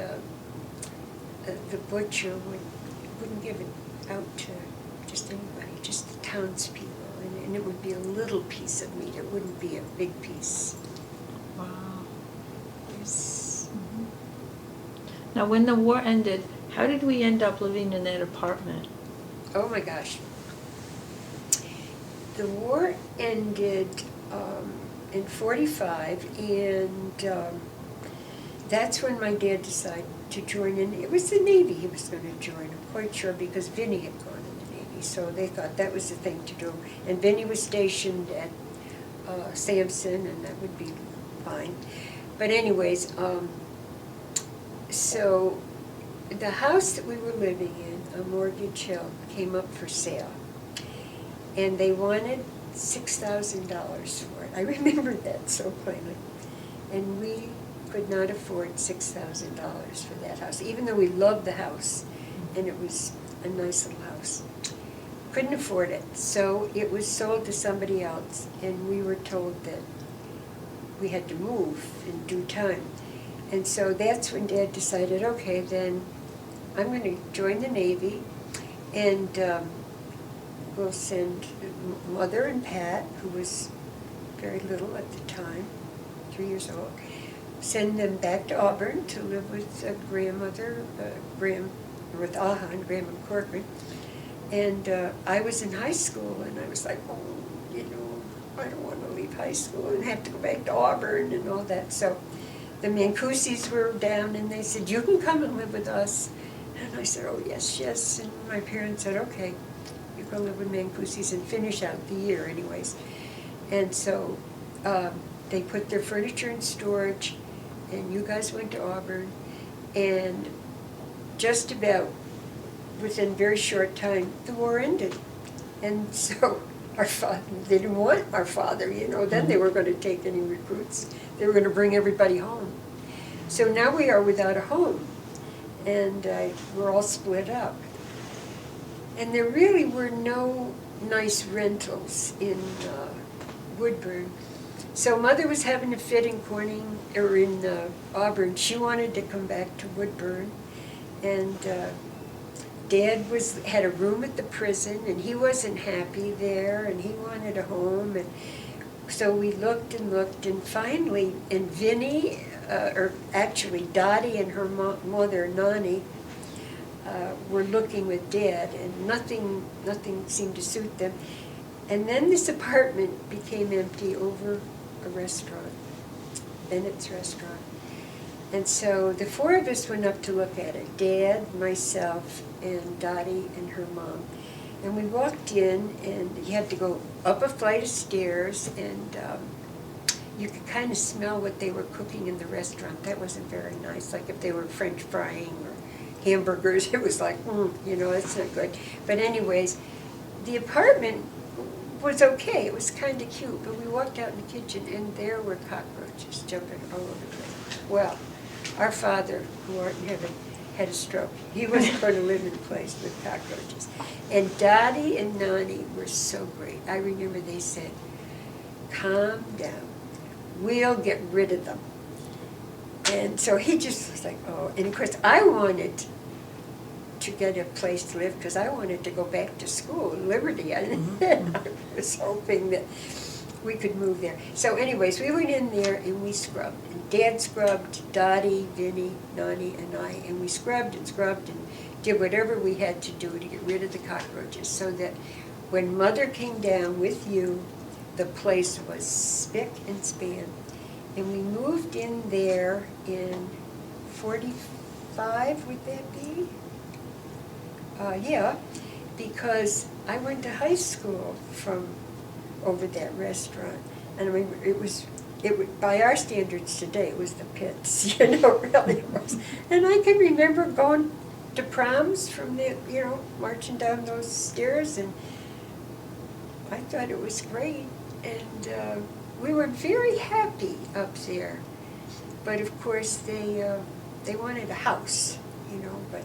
the butcher wouldn't give it out to just anybody, just the townspeople. And it would be a little piece of meat. It wouldn't be a big piece. Wow. Mm-hmm. Now, when the war ended, how did we end up living in that apartment? Oh my gosh. The war ended in 1945, and that's when my dad decided to join in. It was the Navy he was going to join, I'm quite sure, because Vinny had gone in the Navy, so they thought that was the thing to do. And Vinny was stationed at Sampson, and that would be fine. But anyways, so the house that we were living in, a Mortgage Hill, came up for sale. And they wanted $6,000 for it. I remember that so plainly. And we could not afford $6,000 for that house, even though we loved the house, and it was a nice little house. Couldn't afford it, so it was sold to somebody else, and we were told that we had to move in due time. And so that's when Dad decided, okay, then I'm going to join the Navy, and we'll send Mother and Pat, who was very little at the time, 3 years old, send them back to Auburn to live with grandmother, with Aha and Grandma Corcoran. And I was in high school, and I was like, I don't want to leave high school and have to go back to Auburn and all that. So the Mancusis were down, and they said, you can come and live with us. And I said, oh, yes. And my parents said, okay, you can live with Mancusis and finish out the year anyways. And so they put their furniture in storage, and you guys went to Auburn, and just about within a very short time, the war ended. And so our father, they didn't want our father, then they were going to take any recruits. They were going to bring everybody home. So now we are without a home, and we're all split up. And there really were no nice rentals in Woodburn. So Mother was having a fit in Auburn. She wanted to come back to Woodburn, and Dad had a room at the prison, and he wasn't happy there, and he wanted a home. And so we looked, and finally, and Vinny, or actually Dottie and her mother, Nani, were looking with Dad, and nothing seemed to suit them. And then this apartment became empty over a restaurant, Bennett's Restaurant. And so the four of us went up to look at it, Dad, myself, and Dottie and her mom. And we walked in, and you had to go up a flight of stairs, and you could kind of smell what they were cooking in the restaurant. That wasn't very nice, like if they were French frying or hamburgers, it was like, that's not good. But anyways, the apartment was okay. It was kind of cute, but we walked out in the kitchen, and there were cockroaches jumping all over the place. Well, our father, who art in heaven, had a stroke. He wasn't going to live in a place with cockroaches. And Dottie and Nani were so great. I remember they said, calm down. We'll get rid of them. And so he just was like, oh. And of course, I wanted to get a place to live because I wanted to go back to school in Liberty. And I was hoping that we could move there. So anyways, we went in there and we scrubbed. And Dad scrubbed, Dottie, Vinny, Nani, and I, and we scrubbed and did whatever we had to do to get rid of the cockroaches so that when Mother came down with you, the place was spick and span. And we moved in there in 45, would that be? Yeah, because I went to high school from over that restaurant. And I mean, it was, by our standards today, it was the pits, you know, it really was. And I can remember going to proms from the, you know, marching down those stairs, and I thought it was great. And we were very happy up there. But of course, they wanted a house, you know, but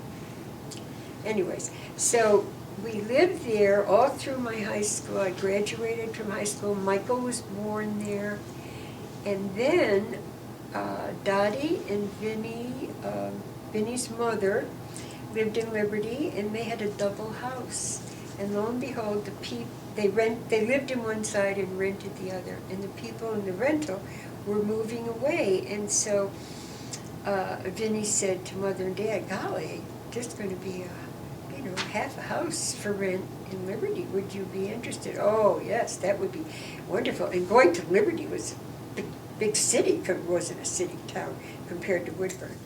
anyways. So we lived there all through my high school. I graduated from high school. Michael was born there. And then Dottie and Vinny, Vinny's mother, lived in Liberty, and they had a double house. And lo and behold, they lived in one side and rented the other. And the people in the rental were moving away. And so Vinny said to Mother and Dad, golly, there's going to be half a house for rent in Liberty. Would you be interested? Oh, yes, that would be wonderful. And going to Liberty was a big city, wasn't a city town compared to Woodburn.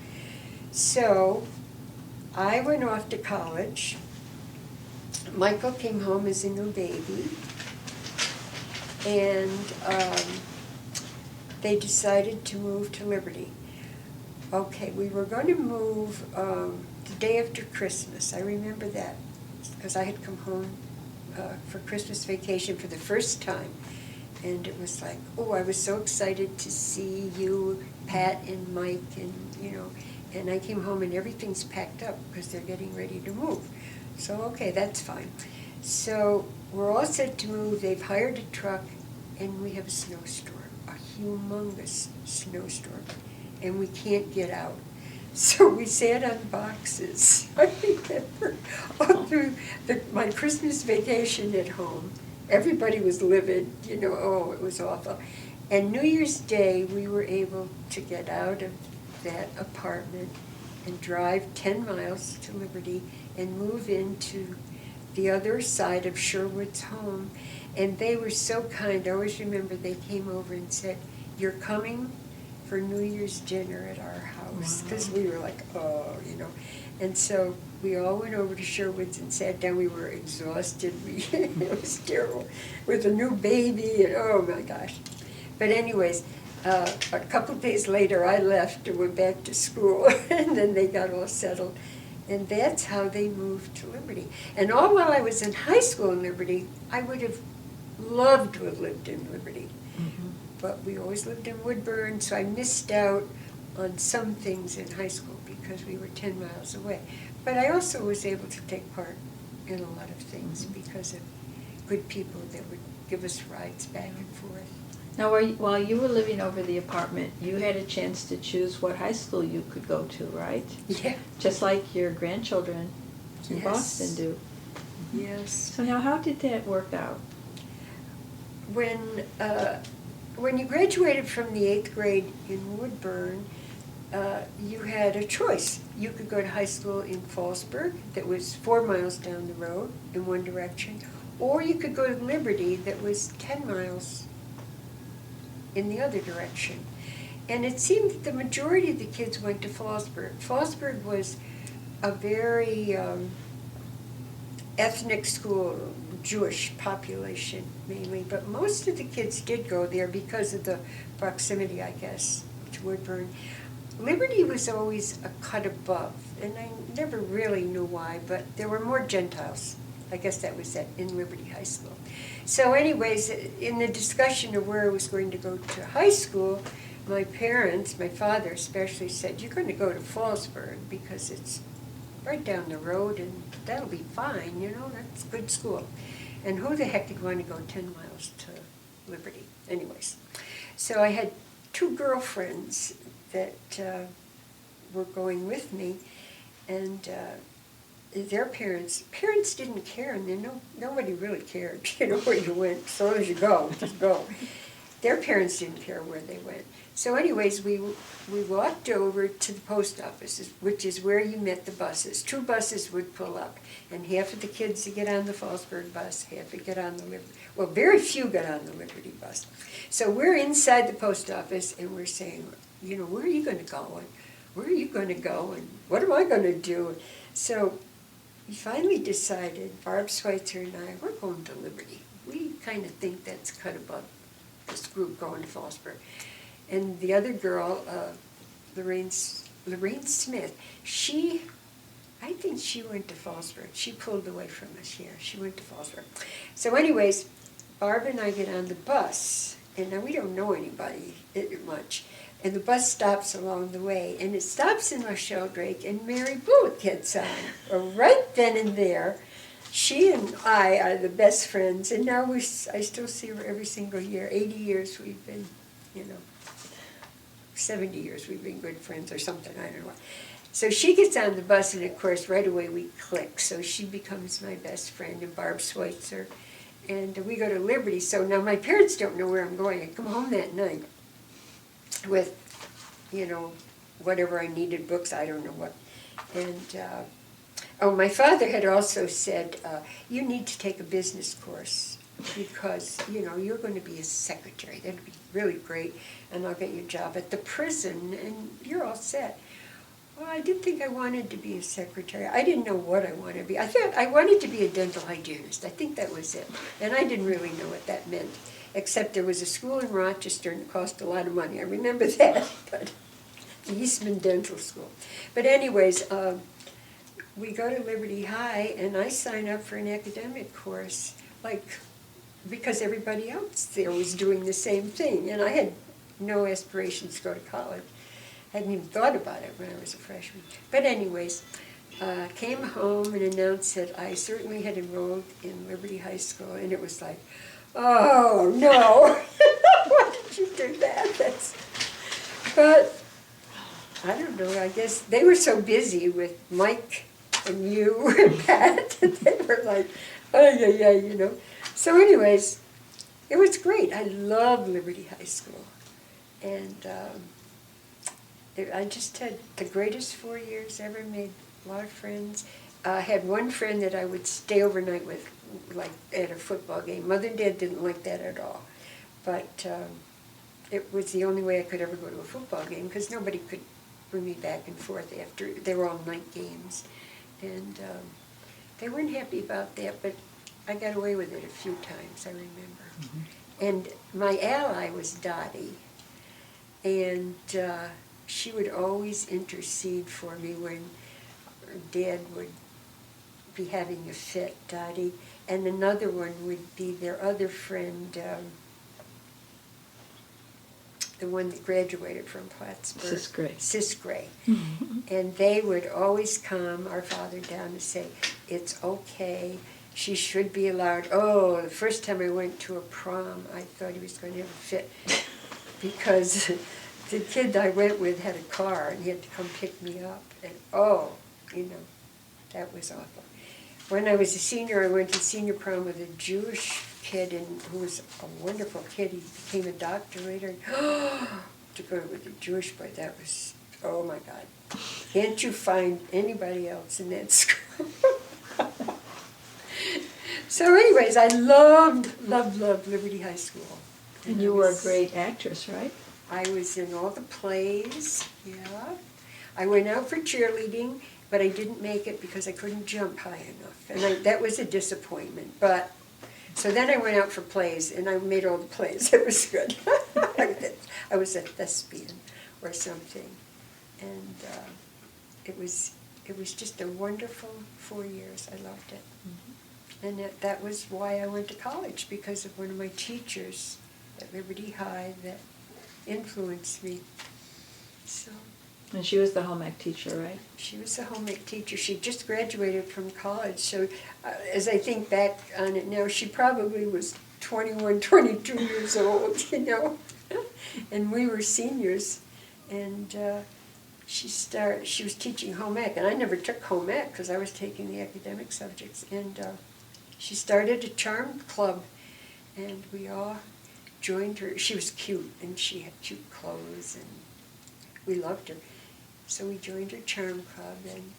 So I went off to college. Michael came home as a new baby. And they decided to move to Liberty. Okay, we were going to move the day after Christmas. I remember that because I had come home for Christmas vacation for the first time. And it was like, oh, I was so excited to see you, Pat and Mike, and, you know, and I came home and everything's packed up because they're getting ready to move. So, okay, that's fine. So we're all set to move. They've hired a truck, and we have a snowstorm, a humongous snowstorm, and we can't get out. So we sat on boxes. I remember all through my Christmas vacation at home. Everybody was livid, you know, oh, it was awful. And New Year's Day, we were able to get out of that apartment and drive 10 miles to Liberty and move into the other side of Sherwood's home. And they were so kind. I always remember they came over and said, you're coming for New Year's dinner at our house, because we were like, oh, you know. And so we all went over to Sherwood's and sat down. We were exhausted. It was terrible with a new baby, and oh my gosh. But anyways, a couple of days later, I left and went back to school, and then they got all settled. And that's how they moved to Liberty. And all while I was in high school in Liberty, I would have loved to have lived in Liberty. Mm-hmm. But we always lived in Woodburn, so I missed out on some things in high school because we were 10 miles away. But I also was able to take part in a lot of things because of good people that would give us rides back and forth. Now, while you were living over the apartment, you had a chance to choose what high school you could go to, right? Yeah. Just like your grandchildren in Boston do. Yes. So now, how did that work out? When you graduated from the 8th grade in Woodburn, you had a choice. You could go to high school in Fallsburg, that was 4 miles down the road in one direction, or you could go to Liberty, that was 10 miles in the other direction. And it seemed that the majority of the kids went to Fallsburg. Fallsburg was a very ethnic school, Jewish population mainly, but most of the kids did go there because of the proximity, I guess, to Woodburn. Liberty was always a cut above, and I never really knew why, but there were more Gentiles. I guess that was in Liberty High School. So anyways, in the discussion of where I was going to go to high school, my parents, my father especially, said, you're going to go to Fallsburg because it's right down the road and that'll be fine, you know, that's a good school. And who the heck would want to go 10 miles to Liberty? Anyways, so I had 2 girlfriends that were going with me, and their parents didn't care, and nobody really cared, where you went, as long as you go, just go. Their parents didn't care where they went. So anyways, we walked over to the post office, which is where you met the buses. 2 buses would pull up, and half of the kids would get on the Fallsburg bus, half would get on the Liberty. Well, very few got on the Liberty bus. So we're inside the post office, and we're saying, where are you going to go, and where are you going to go, and what am I going to do? So we finally decided, Barb Schweitzer and I, we're going to Liberty. We kind of think that's cut above this group going to Fallsburg. And the other girl, Lorraine Smith, I think she went to Fallsburg. She pulled away from us, yeah. She went to Fallsburg. So anyways, Barb and I get on the bus, and now we don't know anybody much. And the bus stops along the way, and it stops in La Sheldrake, and Mary Bullock gets on. Right then and there, she and I are the best friends, and now I still see her every single year. 80 years we've been, 70 years we've been good friends or something, I don't know. So she gets on the bus, and of course right away we click. So she becomes my best friend, and Barb Schweitzer, and we go to Liberty. So now my parents don't know where I'm going. I come home that night with, whatever I needed, books, I don't know what. And my father had also said, you need to take a business course because, you're going to be a secretary. That'd be really great, and I'll get you a job at the prison, and you're all set. Well, I didn't think I wanted to be a secretary. I didn't know what I wanted to be. I thought I wanted to be a dental hygienist. I think that was it. And I didn't really know what that meant, except there was a school in Rochester, and it cost a lot of money. I remember that, but the Eastman Dental School. But anyways, we go to Liberty High, and I sign up for an academic course, because everybody else there was doing the same thing, and I had no aspirations to go to college. I hadn't even thought about it when I was a freshman. But anyways, came home and announced that I certainly had enrolled in Liberty High School, and it was like, oh no, why did you do that? But I don't know, I guess they were so busy with Mike and you and Pat that they were like, oh yeah. So anyways, it was great. I love Liberty High School. And I just had the greatest 4 years ever, made a lot of friends. I had one friend that I would stay overnight with, like at a football game. Mother and Dad didn't like that at all. But it was the only way I could ever go to a football game because nobody could bring me back and forth after. They were all night games. And they weren't happy about that, but I got away with it a few times, I remember. Mm-hmm. And my ally was Dottie. And she would always intercede for me when Dad would be having a fit, Dottie. And another one would be their other friend, the one that graduated from Plattsburgh. Sis Gray. Mm-hmm. And they would always calm our father down and say, it's okay, she should be allowed. Oh, the first time I went to a prom, I thought he was going to have a fit because the kid I went with had a car and he had to come pick me up. And that was awful. When I was a senior, I went to senior prom with a Jewish kid who was a wonderful kid. He became a doctor later. To go with a Jewish boy, that was, oh my God. Can't you find anybody else in that school? So anyways, I loved Liberty High School. And you were a great actress, right? I was in all the plays, yeah. I went out for cheerleading, but I didn't make it because I couldn't jump high enough. And that was a disappointment. But so then I went out for plays, and I made all the plays. It was good. I was a thespian or something. And it was just a wonderful 4 years. I loved it. Mm-hmm. And that was why I went to college, because of one of my teachers at Liberty High that influenced me. So. And she was the home ec teacher, right? She was the home ec teacher. She just graduated from college. So as I think back on it now, she probably was 21, 22 years old, And we were seniors. And she was teaching home ec, and I never took home ec because I was taking the academic subjects. And she started a charm club, and we all joined her. She was cute, and she had cute clothes, and we loved her. So we joined her charm club, and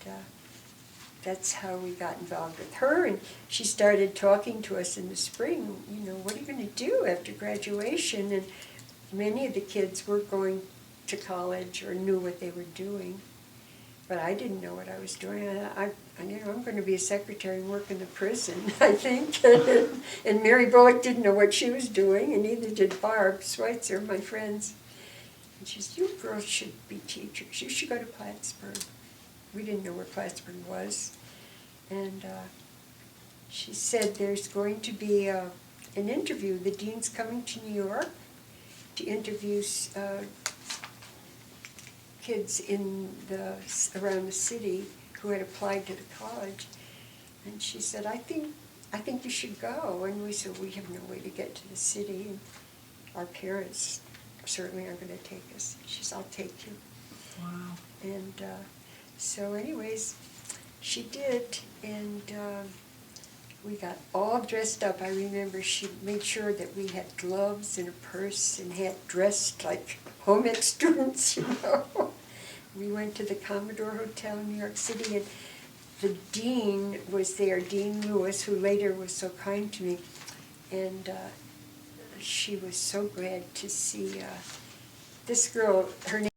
that's how we got involved with her. And she started talking to us in the spring, what are you going to do after graduation? And many of the kids were going to college or knew what they were doing, but I didn't know what I was doing. I'm going to be a secretary and work in the prison, I think. And Mary Bullock didn't know what she was doing, and neither did Barb Schweitzer, my friends. And she said, you girls should be teachers. You should go to Plattsburgh. We didn't know where Plattsburgh was. And she said there's going to be an interview. The dean's coming to New York to interview kids around the city who had applied to the college. And she said, I think you should go. And we said, we have no way to get to the city, and our parents certainly aren't going to take us. She said, I'll take you. Wow. And so anyways, she did, and we got all dressed up. I remember she made sure that we had gloves and a purse and had dressed like home ec students, We went to the Commodore Hotel in New York City, and the dean was there, Dean Lewis, who later was so kind to me, and she was so glad to see this girl. Her name